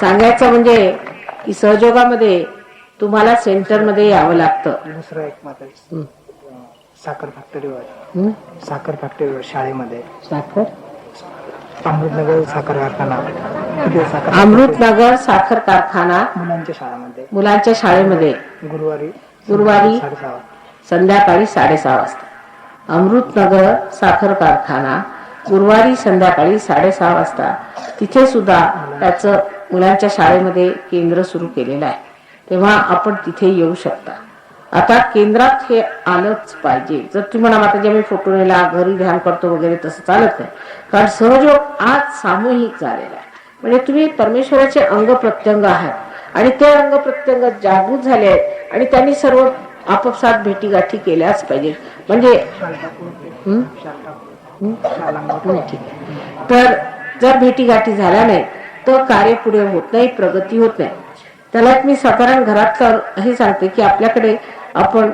सांगायचं म्हणजे की सहयोगामध्ये तुम्हाला सेंटरमध्ये यावं लागतं. दुसरं एक मात्र साखर फॅक्टरीवर शाळेमध्ये अमृतनगर साखर कारखाना अमृतनगर साखर कारखाना मुलांच्या शाळेमध्ये गुरुवारी 6:30 संध्याकाळी 6:30 वाजता. अमृतनगर साखर कारखाना गुरुवारी संध्याकाळी 6:30 वाजता तिथे सुद्धा त्याचं मुलांच्या शाळेमध्ये केंद्र सुरू केलेलं आहे. तेव्हा आपण तिथे येऊ शकता. आता केंद्रात हे आलंच पाहिजे. जर तुम्ही म्हणा आता जे मी फोटो नेला घरी ध्यान करतो वगैरे तसं चालत नाही. कारण सहयोग आज सामूहिक झालेला आहे. म्हणजे तुम्ही परमेश्वराचे अंग प्रत्यंग आहात आणि ते अंग प्रत्यंग जागृत झाले आहेत आणि त्यांनी सर्व आपापसात भेटीगाठी केल्याच पाहिजे. म्हणजे तर जर भेटीगाठी झाल्या नाही तर कार्य पुढे होत नाही, प्रगती होत नाही. त्याला मी साधारण घरातलं हे सांगते की आपल्याकडे आपण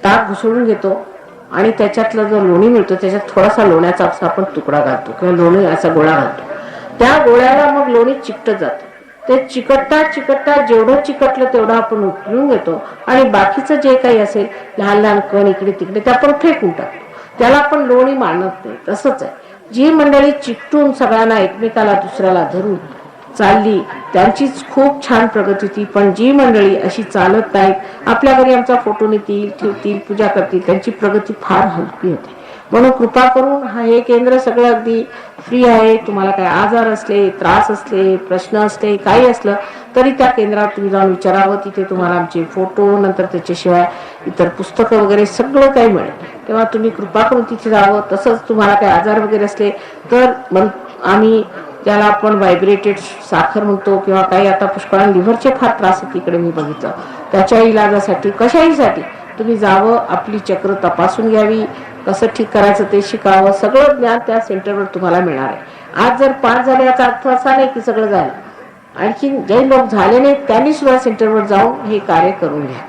ताक घुसळून घेतो आणि त्याच्यातलं जो लोणी मिळतो त्याच्यात थोडासा लोण्याचा असा आपण तुकडा घालतो किंवा लोणी असा गोळा घालतो. त्या गोळ्याला मग लोणी चिकटत जातं. ते चिकटता जेवढं चिकटलं तेवढं आपण उचलून घेतो आणि बाकीचं जे काही असेल लहान लहान कण इकडे तिकडे ते आपण फेकून टाकतो. त्याला आपण लोणी मानत नाही. तसंच आहे जी मंडळी चिकटून सगळ्यांना एकमेकाला दुसऱ्याला धरून चालली त्यांचीच खूप छान प्रगती होती. पण जी मंडळी अशी चालत नाहीत आपल्या घरी आमचा फोटो नेतील ठेवतील पूजा करतील त्यांची प्रगती फार हलकी होते. म्हणून कृपा करून हे केंद्र सगळं अगदी फ्री आहे. तुम्हाला काही आजार असले त्रास असले प्रश्न असले काही असलं तरी त्या केंद्रात तुम्ही जाऊन विचारावं. तिथे तुम्हाला आमचे फोटो नंतर त्याच्याशिवाय इतर पुस्तकं वगैरे सगळं काही मिळेल. तेव्हा तुम्ही कृपा करून तिथे जावं. तसंच तुम्हाला काही आजार वगैरे असले तर मग आम्ही ज्याला आपण व्हायब्रेटेड साखर म्हणतो किंवा काही आता पुष्कळ लिव्हरचे फार त्रास आहेत तिकडे मी बघितलं. त्याच्या इलाजासाठी कशाहीसाठी तुम्ही जावं. आपली चक्र तपासून घ्यावी. कसं ठीक करायचं ते शिकावं. सगळं ज्ञान त्या सेंटरवर तुम्हाला मिळणार आहे. आज जर 5 झाले याचा अर्थ असा नाही की सगळं झालं. आणखी जे लोक झाले नाहीत त्यांनी सुद्धा सेंटरवर जाऊन हे कार्य करून घ्या.